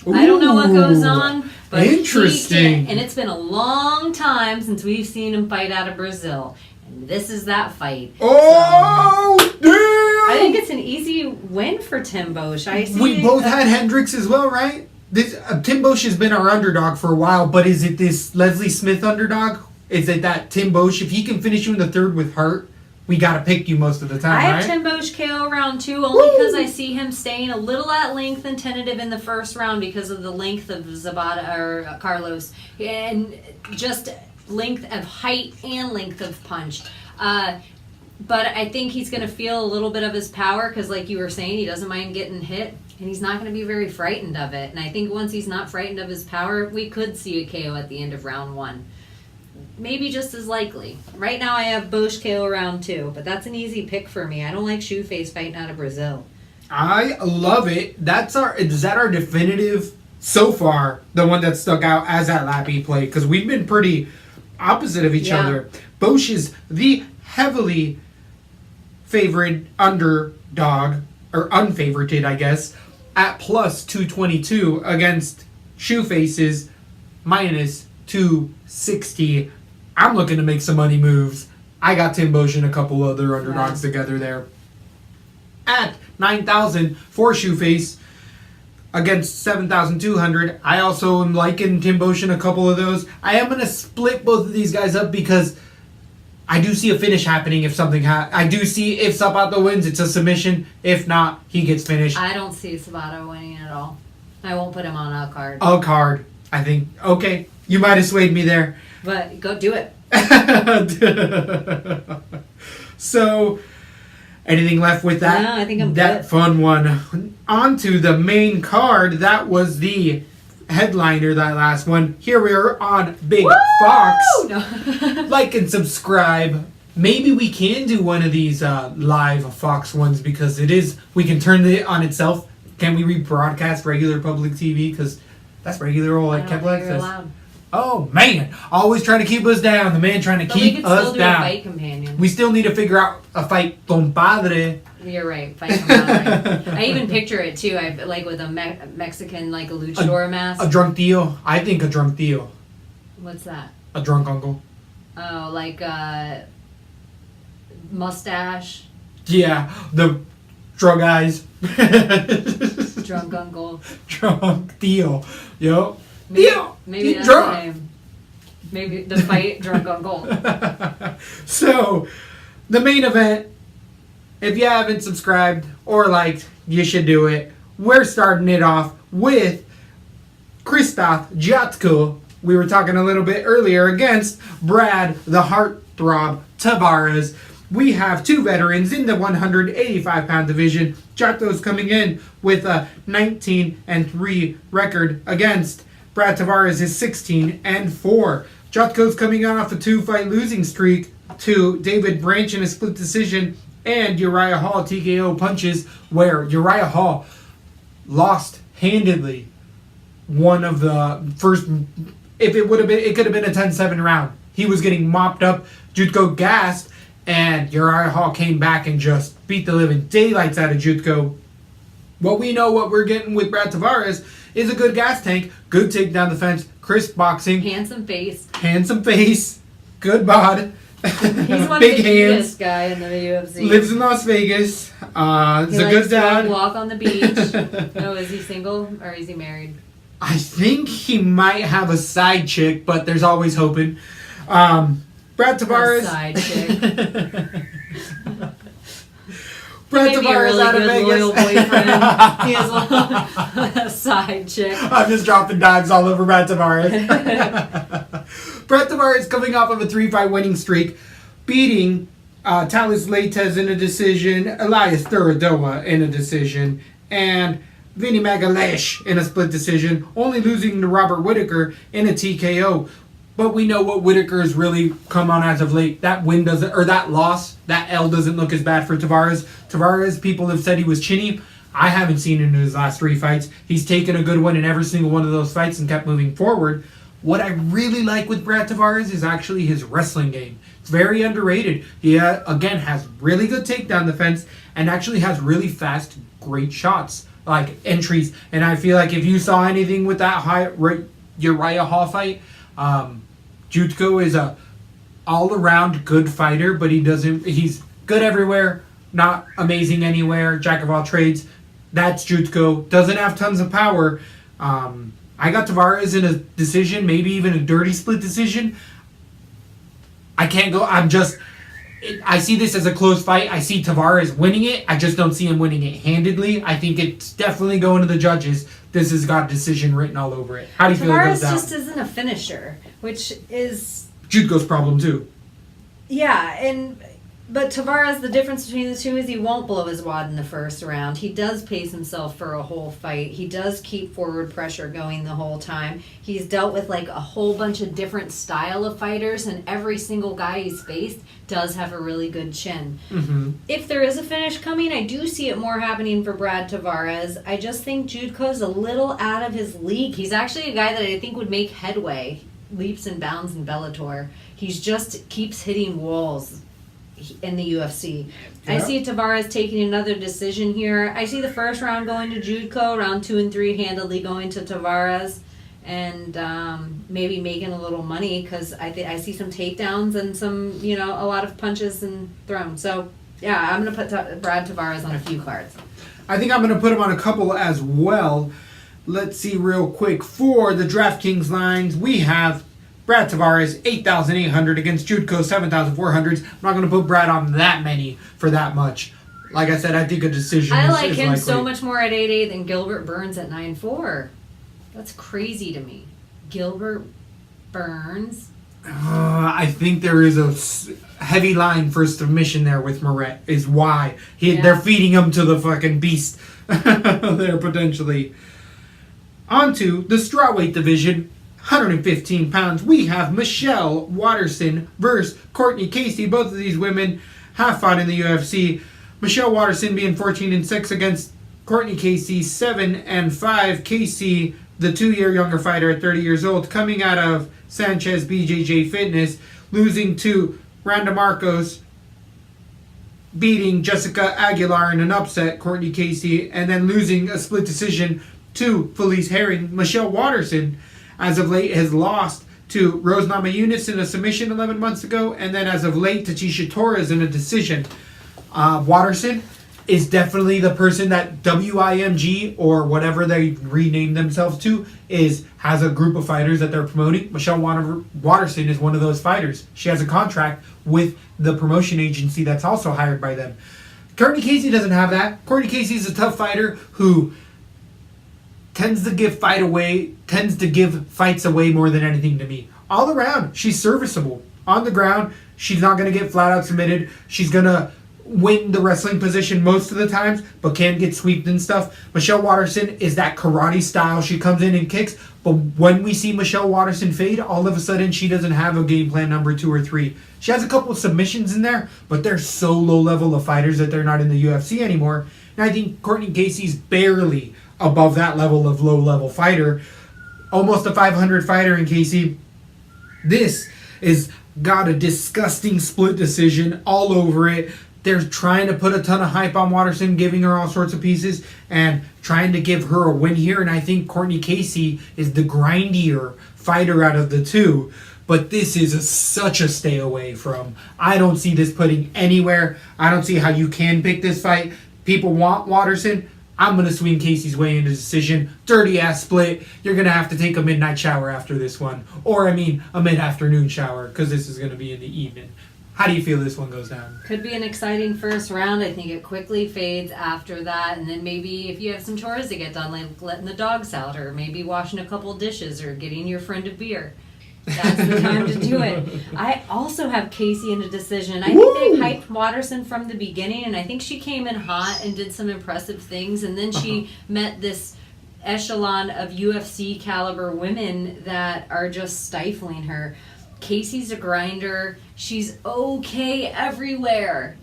Ooh, I don't know what goes on, but interesting. And it's been a long time since we've seen him fight out of Brazil. And this is that fight. Oh, damn! I think it's an easy win for Tim Bosch. We both had Hendricks as well, right? This Tim Bosch has been our underdog for a while, but is it this Leslie Smith underdog? Is it that Tim Bosch, if he can finish you in the third with heart, we got to pick you most of the time, I right? have Timbosh KO round 2 only because I see him staying a little at length and tentative in the first round because of the length of Zabata or Carlos and just length of height and length of punch. But I think he's going to feel a little bit of his power because, like you were saying, he doesn't mind getting hit, and he's not going to be very frightened of it. And I think once he's not frightened of his power, we could see a KO at the end of round 1. Maybe just as likely. Right now I have Bosch KO round 2, but that's an easy pick for me. I don't like Shoeface fighting out of Brazil. I love it. Is that our definitive, so far, the one that stuck out as that LaTB play? Because we've been pretty opposite of each other. Bosch is the heavily favored underdog, or unfavorited, I guess, at plus 222 against Shoeface's minus 260. I'm looking to make some money moves. I got Tim Bosch and a couple other underdogs together there. At 9,000 for Shoeface against 7,200. I also am liking Tim Bosch and a couple of those. I am going to split both of these guys up because I do see a finish happening if something I do see if Zapata wins, it's a submission. If not, he gets finished. I don't see Sabata winning at all. I won't put him on a card. A card. I think, okay, you might have swayed me there. But go do it. So, anything left with that? No, I think I'm that good. Fun one. On to the main card. That was the headliner, that last one. Here we are on Big Woo! Fox. No. Like and subscribe. Maybe we can do one of these live Fox ones because we can turn it on itself. Can we rebroadcast regular public TV? Because that's regular old like kept like this. Oh man, always trying to keep us down. The man trying to But keep we could us still do down. a fight companion. We still need to figure out a fight, compadre. You're right. Fight companion. I even picture it too. I like with a Mexican, like a luchador mask. A drunk tío. I think a drunk tío. What's that? A drunk uncle. Oh, like mustache. Yeah, the drug eyes. Drunk uncle. Drunk tío. Yo. Maybe you that's drunk. the name. Maybe the fight drunk uncle. So, the main event, if you haven't subscribed or liked, you should do it. We're starting it off with Krzysztof Jotko. We were talking a little bit earlier against Brad the Heartthrob Tavares. We have two veterans in the 185-pound division. Jotko's coming in with a 19-3 record against Brad Tavares is 16-4. Jotko's coming off a 2-fight losing streak to David Branch in a split decision and Uriah Hall TKO punches, where Uriah Hall lost handedly one of the first. If it would have been, it could have been a 10-7 round. He was getting mopped up. Jutko gassed, and Uriah Hall came back and just beat the living daylights out of Jutko. What we know, what we're getting with Brad Tavares is a good gas tank, good takedown defense, crisp boxing, Handsome face. good bod, He's one big of the hands, cutest guy in the UFC. lives in Las Vegas. He's He a likes good to dad. walk on the beach. Oh, is he single or is he married? I think he might have a side chick, but there's always hoping. Brad Tavares. A side chick. Brad He may be a Tavares really out of good Vegas. loyal boyfriend. He has a side chick. I'm just dropping dives all over Brad Tavares. Brad Tavares coming off of a 3-fight winning streak, beating Talis Leites in a decision, Elias Thuradoa in a decision, and Vinny Magalesh in a split decision, only losing to Robert Whittaker in a TKO. But we know what Whittaker's really come on as of late. That win doesn't, or that loss, that L doesn't look as bad for Tavares. Tavares, people have said he was chinny. I haven't seen him in his last 3 fights. He's taken a good one in every single one of those fights and kept moving forward. What I really like with Brad Tavares is actually his wrestling game. It's very underrated. He, again, has really good takedown defense and actually has really fast, great shots, like entries. And I feel like if you saw anything with that Uriah Hall fight, Jutko is a all-around good fighter, but he's good everywhere, not amazing anywhere, jack of all trades. That's Jutko. Doesn't have tons of power. I got Tavares in a decision, maybe even a dirty split decision. I can't go. I see this as a close fight. I see Tavares winning it. I just don't see him winning it handedly. I think it's definitely going to the judges. This has got decision written all over it. How do you feel it goes Tavares down? just isn't a finisher, which is... Jutko's problem, too. Yeah, but Tavares, the difference between the two is he won't blow his wad in the first round. He does pace himself for a whole fight. He does keep forward pressure going the whole time. He's dealt with like a whole bunch of different style of fighters, and every single guy he's faced does have a really good chin. Mm-hmm. If there is a finish coming, I do see it more happening for Brad Tavares. I just think Jutko's a little out of his league. He's actually a guy that I think would make headway, leaps and bounds in Bellator. He's just keeps hitting walls in the UFC. Yeah. I see Tavares taking another decision here. I see the first round going to Jutko, round 2 and 3 handedly going to Tavares, and maybe making a little money because I see some takedowns and some, a lot of punches and thrown. So, yeah, I'm going to put Brad Tavares on a few cards. I think I'm going to put him on a couple as well. Let's see real quick. For the DraftKings lines, we have Brad Tavares, 8,800 against Jutko, 7,400. I'm not going to put Brad on that many for that much. Like I said, I think a decision I is like him likely. so much more at 8-8 than Gilbert Burns at 9-4. That's crazy to me. Gilbert Burns. I think there is a heavy line for submission there with Moret, is why. They're feeding him to the fucking beast there, potentially. On to the strawweight division. 115 pounds, we have Michelle Waterson versus Courtney Casey. Both of these women have fought in the UFC. Michelle Waterson being 14-6 against Courtney Casey 7-5. Casey, the 2-year younger fighter at 30 years old, coming out of Sanchez BJJ Fitness, losing to Randa Marcos, beating Jessica Aguilar in an upset, Courtney Casey, and then losing a split decision to Felice Herring. Michelle Waterson, as of late, has lost to Rose Namajunas in a submission 11 months ago, and then as of late to Tisha Torres in a decision. Waterson is definitely the person that WIMG, or whatever they renamed themselves to, has a group of fighters that they're promoting. Michelle Waterson is one of those fighters. She has a contract with the promotion agency that's also hired by them. Courtney Casey doesn't have that. Courtney Casey is a tough fighter who tends to give fights away more than anything to me. All around, she's serviceable. On the ground, she's not going to get flat out submitted. She's going to win the wrestling position most of the times, but can get sweeped and stuff. Michelle Waterson is that karate style. She comes in and kicks, but when we see Michelle Waterson fade, all of a sudden she doesn't have a game plan number 2 or 3. She has a couple of submissions in there, but they're so low level of fighters that they're not in the UFC anymore. And I think Courtney Casey's barely above that level of low-level fighter. Almost a 500 fighter in Casey. This is got a disgusting split decision all over it. They're trying to put a ton of hype on Waterson, giving her all sorts of pieces, and trying to give her a win here. And I think Courtney Casey is the grindier fighter out of the two. But this is such a stay away from. I don't see this putting anywhere. I don't see how you can pick this fight. People want Waterson. I'm going to swing Casey's way into decision. Dirty-ass split. You're going to have to take a midnight shower after this one. Or, a mid-afternoon shower, because this is going to be in the evening. How do you feel this one goes down? Could be an exciting first round. I think it quickly fades after that. And then maybe if you have some chores to get done, like letting the dogs out, or maybe washing a couple dishes, or getting your friend a beer. That's the time to do it. I also have Casey in a decision. I think they hyped Waterson from the beginning, and I think she came in hot and did some impressive things, and then she met this echelon of UFC caliber women that are just stifling her. Casey's a grinder. She's okay everywhere.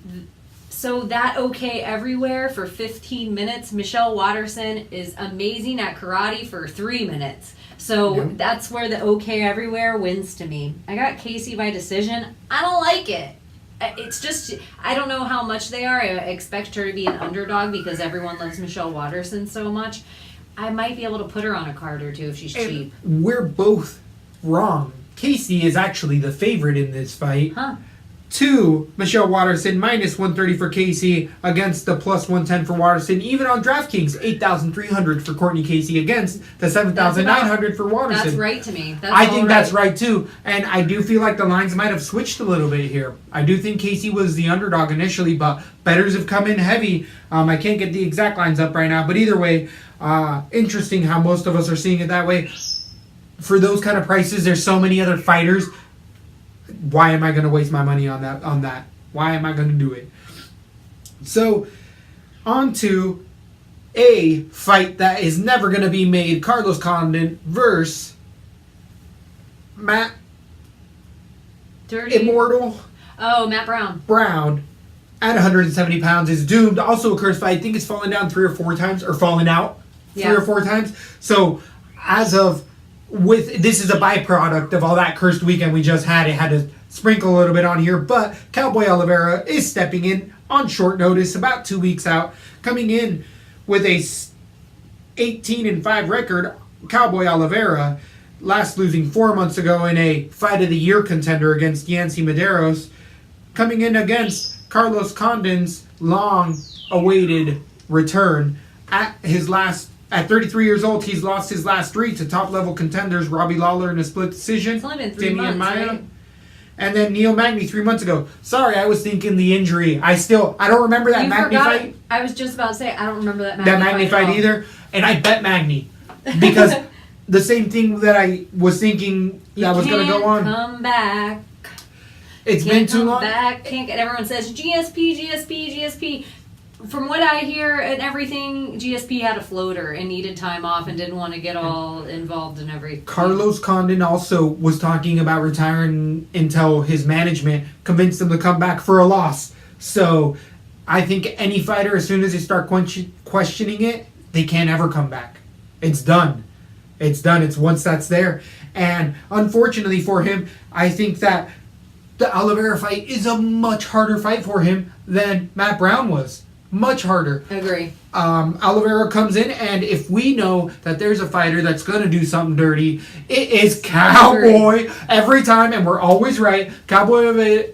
So that okay everywhere for 15 minutes. Michelle Waterson is amazing at karate for 3 minutes. So that's where the okay everywhere wins to me. I got Casey by decision. I don't like it. It's just, I don't know how much they are. I expect her to be an underdog because everyone loves Michelle Waterson so much. I might be able to put her on a card or two if she's cheap. We're both wrong. Casey is actually the favorite in this fight. Huh. 2, Michelle Waterson, minus 130 for Casey against the plus 110 for Waterson. Even on DraftKings, 8,300 for Courtney Casey against the 7,900 for Waterson. That's right to me. I think that's right too. And I do feel like the lines might have switched a little bit here. I do think Casey was the underdog initially, but bettors have come in heavy. I can't get the exact lines up right now, but either way, interesting how most of us are seeing it that way. For those kind of prices, there's so many other fighters. Why am I going to waste my money on that? Why am I going to do it? So, on to a fight that is never going to be made. Carlos Condon versus Matt Dirty. Immortal Matt Brown at 170 pounds is doomed. Also a cursed fight. I think it's fallen down 3 or 4 times, or fallen out 3 or 4 times. So, as of this is a byproduct of all that cursed weekend we just had. It had to sprinkle a little bit on here, but Cowboy Oliveira is stepping in on short notice, about 2 weeks out, coming in with a 18-5 record. Cowboy Oliveira, last losing 4 months ago in a Fight of the Year contender against Yancy Medeiros, coming in against Carlos Condon's long-awaited return At 33 years old, he's lost his last 3 to top-level contenders, Robbie Lawler in a split decision. It's only been 3 Damian months, Maia, right? and then Neil Magny 3 months ago. Sorry, I was thinking the injury. I don't remember that Magny fight. I was just about to say, I don't remember that Magny fight either. And I bet Magny. Because the same thing that I was thinking that was going to go on. Come back. It's been too long. Everyone says GSP. From what I hear and everything, GSP had a floater and needed time off and didn't want to get all involved in everything. Carlos Condon also was talking about retiring until his management convinced him to come back for a loss. So I think any fighter, as soon as they start questioning it, they can't ever come back. It's done. It's done. It's once that's there. And unfortunately for him, I think that the Oliveira fight is a much harder fight for him than Matt Brown was. Much harder. Agree. Oliveira comes in, and if we know that there's a fighter that's going to do something dirty, it is Cowboy every time, and we're always right. Cowboy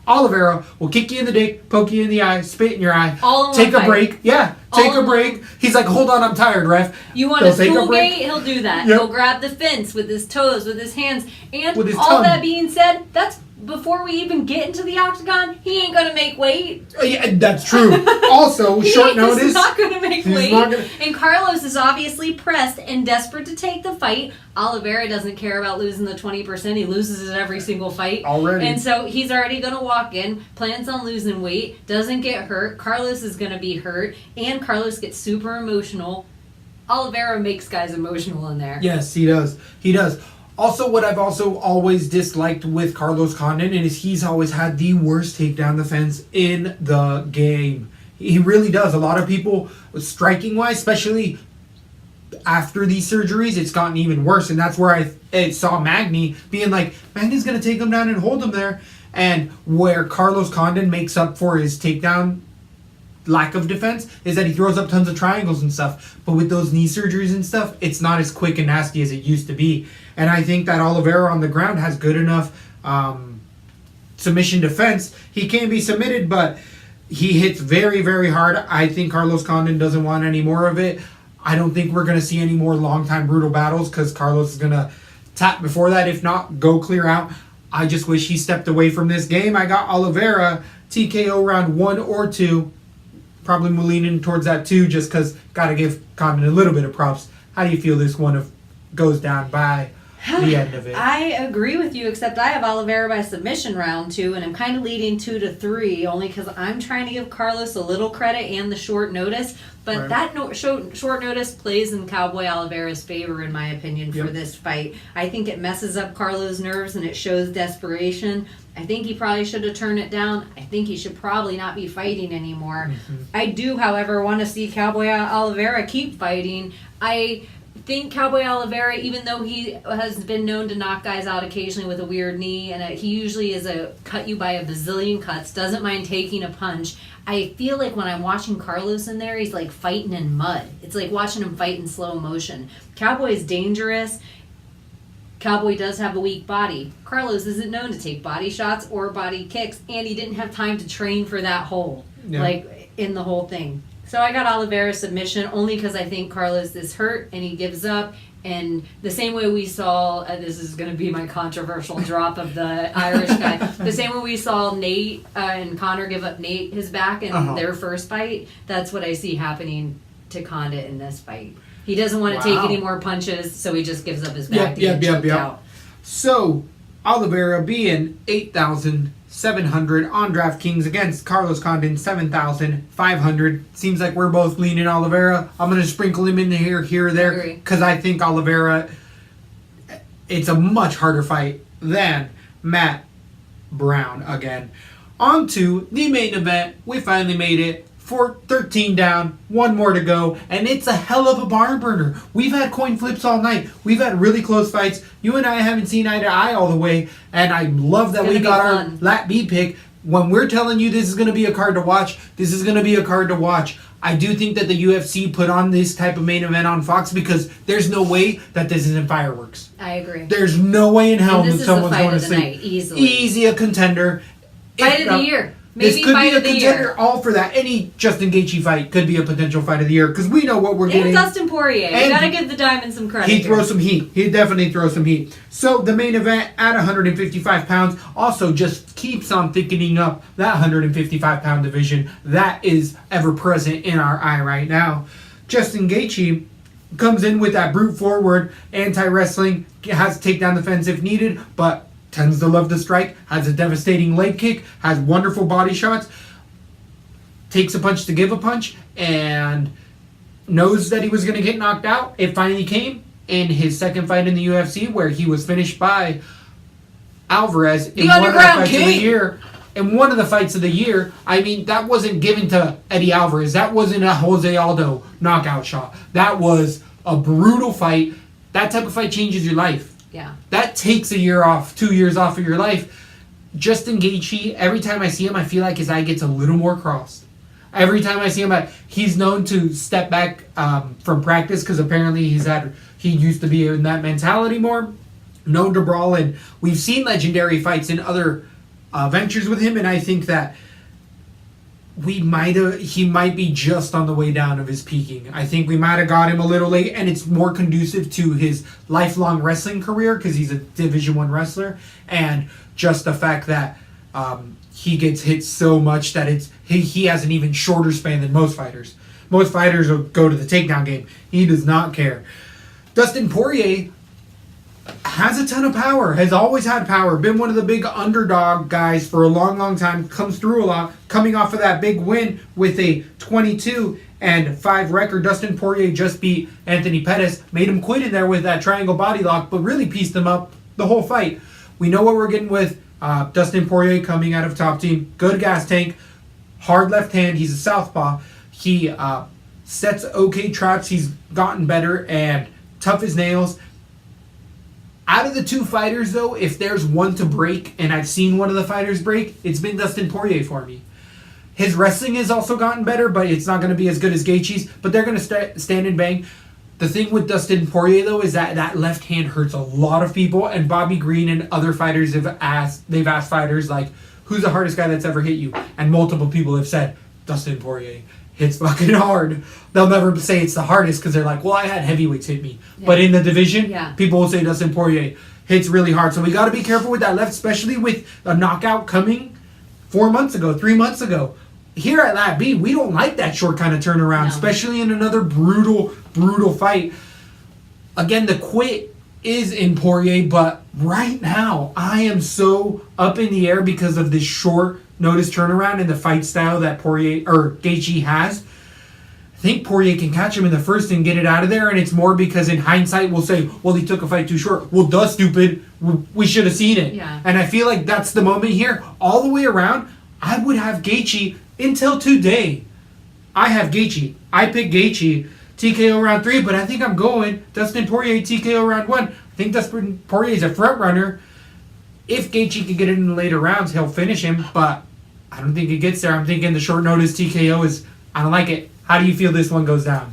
Oliveira will kick you in the dick, poke you in the eye, spit in your eye, all in take one a break. Yeah, take a break. He's like, hold on, I'm tired, ref. You want a school gate? He'll do that. Yep. He'll grab the fence with his toes, with his hands, and with his tongue. That being said, that's before we even get into the octagon, he ain't gonna make weight. Yeah, that's true. Also, short notice. He's not gonna make weight. And Carlos is obviously pressed and desperate to take the fight. Oliveira doesn't care about losing the 20%. He loses it every single fight. Already. And so he's already gonna walk in, plans on losing weight, doesn't get hurt. Carlos is gonna be hurt, and Carlos gets super emotional. Oliveira makes guys emotional in there. Yes, he does. He does. Also, what I've also always disliked with Carlos Condon is he's always had the worst takedown defense in the game. He really does. A lot of people, striking-wise, especially after these surgeries, it's gotten even worse. And that's where I saw Magny being like, Magny's going to take him down and hold him there. And where Carlos Condon makes up for his takedown lack of defense is that he throws up tons of triangles and stuff. But with those knee surgeries and stuff, it's not as quick and nasty as it used to be. And I think that Oliveira on the ground has good enough submission defense. He can be submitted, but he hits very, very hard. I think Carlos Condon doesn't want any more of it. I don't think we're going to see any more long-time brutal battles because Carlos is going to tap before that. If not, go clear out. I just wish he stepped away from this game. I got Oliveira TKO round 1 or 2. Probably leaning towards that 2 just because got to give Condon a little bit of props. How do you feel this one goes down by the end of it? I agree with you, except I have Oliveira by submission round 2, and I'm kind of leading 2-3 only because I'm trying to give Carlos a little credit and the short notice. But that short notice plays in Cowboy Oliveira's favor, in my opinion, for this fight. I think it messes up Carlos' nerves and it shows desperation. I think he probably should have turned it down. I think he should probably not be fighting anymore. Mm-hmm. I do, however, want to see Cowboy Oliveira keep fighting. I think Cowboy Oliveira, even though he has been known to knock guys out occasionally with a weird knee, and he usually is a cut you by a bazillion cuts, doesn't mind taking a punch. I feel like when I'm watching Carlos in there, he's like fighting in mud. It's like watching him fight in slow motion. Cowboy is dangerous. Cowboy does have a weak body. Carlos isn't known to take body shots or body kicks, and he didn't have time to train for that hole, in the whole thing. So I got Oliveira submission only because I think Carlos is hurt and he gives up. And the same way we saw, this is going to be my controversial drop of the Irish guy, the same way we saw Nate and Connor give up Nate his back in their first fight, that's what I see happening to Condit in this fight. He doesn't want to take any more punches, so he just gives up his back to get choked out. So, Oliveira being 8,700 on DraftKings against Carlos Condit 7,500. Seems like we're both leaning Oliveira. I'm going to sprinkle him in here or there because I think Oliveira, it's a much harder fight than Matt Brown again. On to the main event. We finally made it. 13 down, one more to go, and it's a hell of a barn burner. We've had coin flips all night. We've had really close fights. You and I haven't seen eye to eye all the way, and I love that we got our LaTB pick. When we're telling you this is going to be a card to watch, this is going to be a card to watch. I do think that the UFC put on this type of main event on Fox because there's no way that this isn't fireworks. I agree. There's no way in hell that someone's going to sleep. Easily a contender. Fight of the year. Maybe this could fight be a of the contender year. all for that. Any Justin Gaethje fight could be a potential fight of the year because we know what we're getting. And Dustin Poirier. You gotta give the Diamond some credit. He throws some heat. He definitely throws some heat. So the main event at 155 pounds also just keeps on thickening up that 155 pound division that is ever present in our eye right now. Justin Gaethje comes in with that brute forward anti-wrestling, has to take down the fence if needed, but tends to love to strike, has a devastating leg kick, has wonderful body shots, takes a punch to give a punch, and knows that he was going to get knocked out. It finally came in his second fight in the UFC where he was finished by Alvarez in one of the fights of the year. In one of the fights of the year, I mean, that wasn't given to Eddie Alvarez. That wasn't a Jose Aldo knockout shot. That was a brutal fight. That type of fight changes your life. Yeah. That takes a year off, 2 years off of your life. Justin Gaethje, every time I see him, I feel like his eye gets a little more crossed. Every time I see him, he's known to step back from practice because apparently he used to be in that mentality more, known to brawl, and we've seen legendary fights in other ventures with him, and I think that he might be just on the way down of his peaking. I think we might have got him a little late, and it's more conducive to his lifelong wrestling career because he's a Division I wrestler, and just the fact that he gets hit so much that he has an even shorter span than most fighters. Most fighters will go to the takedown game. He does not care. Dustin Poirier has a ton of power, has always had power, been one of the big underdog guys for a long, long time, comes through a lot, coming off of that big win with a 22-5 record. Dustin Poirier just beat Anthony Pettis, made him quit in there with that triangle body lock, but really pieced him up the whole fight. We know what we're getting with Dustin Poirier coming out of Top Team. Good gas tank, hard left hand, he's a southpaw. He sets okay traps, he's gotten better, and tough as nails. Out of the two fighters, though, if there's one to break, and I've seen one of the fighters break, it's been Dustin Poirier for me. His wrestling has also gotten better, but it's not going to be as good as Gaethje's, but they're going to stand and bang. The thing with Dustin Poirier, though, is that left hand hurts a lot of people, and Bobby Green and other fighters they've asked fighters, like, who's the hardest guy that's ever hit you? And multiple people have said, Dustin Poirier hits fucking hard. They'll never say it's the hardest because they're like, well, I had heavyweights hit me. Yeah. But in the division, people will say Dustin Poirier hits really hard. So we got to be careful with that left, especially with a knockout coming 4 months ago, 3 months ago. Here at LaTB, we don't like that short kind of turnaround, especially in another brutal, brutal fight. Again, the quit is in Poirier, but right now, I am so up in the air because of this short notice turnaround and the fight style that Gaethje has. I think Poirier can catch him in the first and get it out of there, and it's more because in hindsight we'll say, well, he took a fight too short. Well, duh, stupid. We should have seen it. Yeah. And I feel like that's the moment here. All the way around, I would have Gaethje until today. I have Gaethje. I picked Gaethje TKO round 3, but I think I'm going Dustin Poirier TKO round 1. I think Dustin Poirier is a front runner. If Gaethje can get it in the later rounds, he'll finish him, but I don't think it gets there. I'm thinking the short notice TKO I don't like it. How do you feel this one goes down?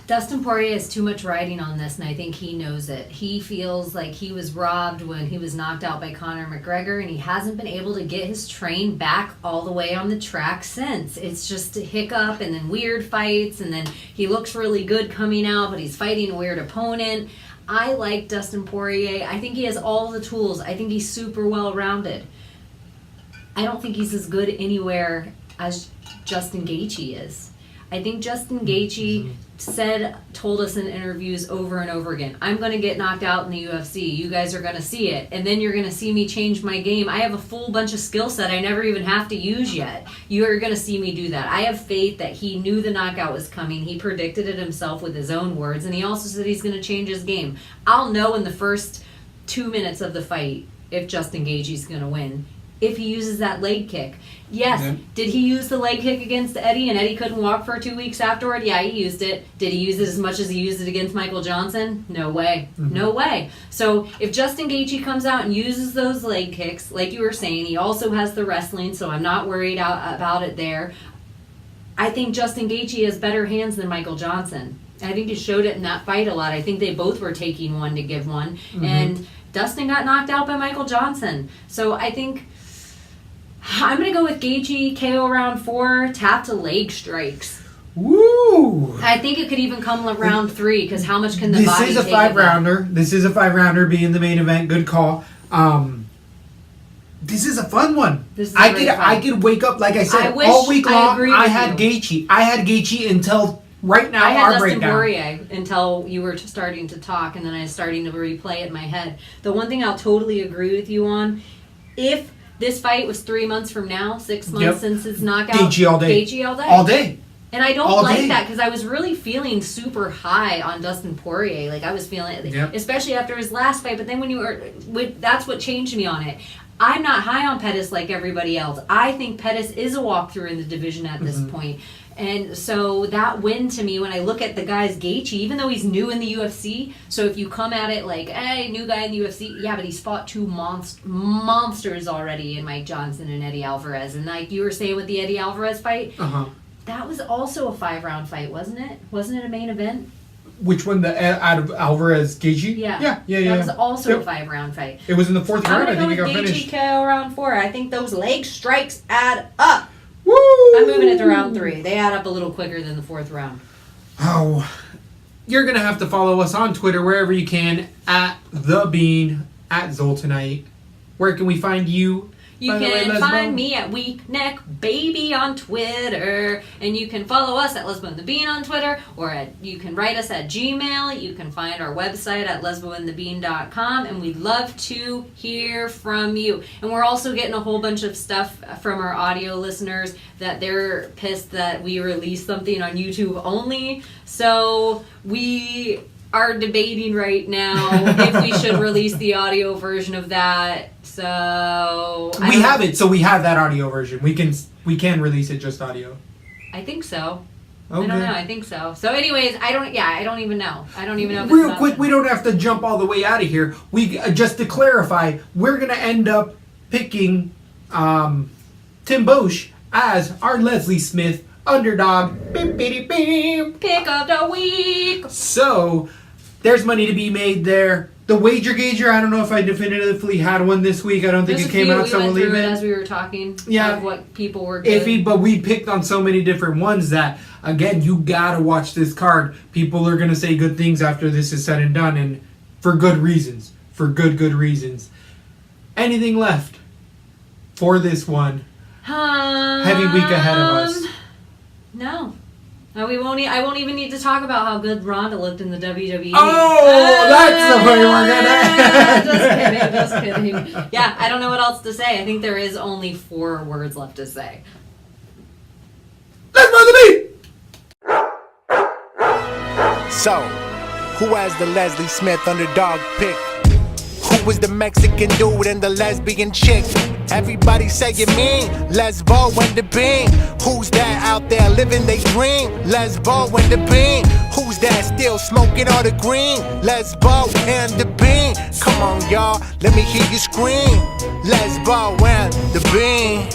Dustin Poirier has too much riding on this, and I think he knows it. He feels like he was robbed when he was knocked out by Conor McGregor, and he hasn't been able to get his train back all the way on the track since. It's just a hiccup and then weird fights, and then he looks really good coming out, but he's fighting a weird opponent. I like Dustin Poirier. I think he has all the tools. I think he's super well-rounded. I don't think he's as good anywhere as Justin Gaethje is. I think Justin Gaethje told us in interviews over and over again, I'm going to get knocked out in the UFC. You guys are going to see it. And then you're going to see me change my game. I have a full bunch of skill set I never even have to use yet. You're going to see me do that. I have faith that he knew the knockout was coming. He predicted it himself with his own words. And he also said he's going to change his game. I'll know in the first 2 minutes of the fight if Justin Gaethje's going to win. If he uses that leg kick. Yes. Mm-hmm. Did he use the leg kick against Eddie and Eddie couldn't walk for 2 weeks afterward? Yeah, he used it. Did he use it as much as he used it against Michael Johnson? No way. Mm-hmm. No way. So if Justin Gaethje comes out and uses those leg kicks, like you were saying, he also has the wrestling, so I'm not worried about it there. I think Justin Gaethje has better hands than Michael Johnson. I think he showed it in that fight a lot. I think they both were taking one to give one. Mm-hmm. And Dustin got knocked out by Michael Johnson. So I think I'm going to go with Gaethje, KO round 4, tap to leg strikes. Woo! I think it could even come round 3, because how much can the body take? This is a 5-rounder. This is a 5-rounder being the main event. Good call. This is a fun one. I could wake up, like I said, all week long. I had Gaethje. I had Gaethje until right now. I had Dustin Poirier until you were starting to talk, and then I was starting to replay it in my head. The one thing I'll totally agree with you on, if this fight was 3 months from now, 6 months since his knockout. Gaethje all day. Gaethje all day. All day. And I don't like that, because I was really feeling super high on Dustin Poirier. Like, I was feeling, especially after his last fight. But then when you were, that's what changed me on it. I'm not high on Pettis like everybody else. I think Pettis is a walkthrough in the division at this point. And so that win to me, when I look at the guy's Gaethje, even though he's new in the UFC, so if you come at it like, hey, new guy in the UFC, yeah, but he's fought 2 monsters already in Mike Johnson and Eddie Alvarez. And like you were saying with the Eddie Alvarez fight, that was also a 5-round fight, wasn't it? Wasn't it a main event? Which one, out of Alvarez Gaethje? Yeah. That was also a 5-round fight. It was in the 4th round. I think it got Gaethje finished. KO round 4. I think those leg strikes add up. Woo! I'm moving it to round 3. They add up a little quicker than the 4th round. Oh, you're gonna have to follow us on Twitter wherever you can at The Bean, at Zoltanite. Where can we find you? You can find me at Weak Neck Baby on Twitter, and you can follow us at Lesbo and the Bean on Twitter, or you can write us at Gmail. You can find our website at lesboandthebean.com, and we'd love to hear from you. And we're also getting a whole bunch of stuff from our audio listeners that they're pissed that we released something on YouTube only. So we are debating right now if we should release the audio version of that. So we have it. So we have that audio version. We can release it just audio. I think so. Okay. I don't know. I think so. So, anyways, I don't even know. I don't even know. If Real quick, we don't have to jump all the way out of here. We just to clarify, we're gonna end up picking Tim Bosch as our Leslie Smith underdog. Pick of the week. So there's money to be made there. The wager gauger, I don't know if I definitively had one this week. I don't think it came out, so we'll leave it. As we were talking, of what people were iffy, but we picked on so many different ones that, again, you gotta watch this card. People are gonna say good things after this is said and done, and for good reasons. For good reasons. Anything left for this one? Heavy week ahead of us. No. No, I won't even need to talk about how good Ronda looked in the WWE. Oh, that's the way we're gonna. Just kidding. Yeah, I don't know what else to say. I think there is only 4 words left to say. Let's the beat. So, who has the Leslie Smith underdog pick? Who was the Mexican dude and the lesbian chick? Everybody say you mean Lesbo and the Bean. Who's that out there living they dream? Lesbo and the Bean. Who's that still smoking all the green? Lesbo and the Bean. Come on y'all, let me hear you scream. Lesbo and the Bean.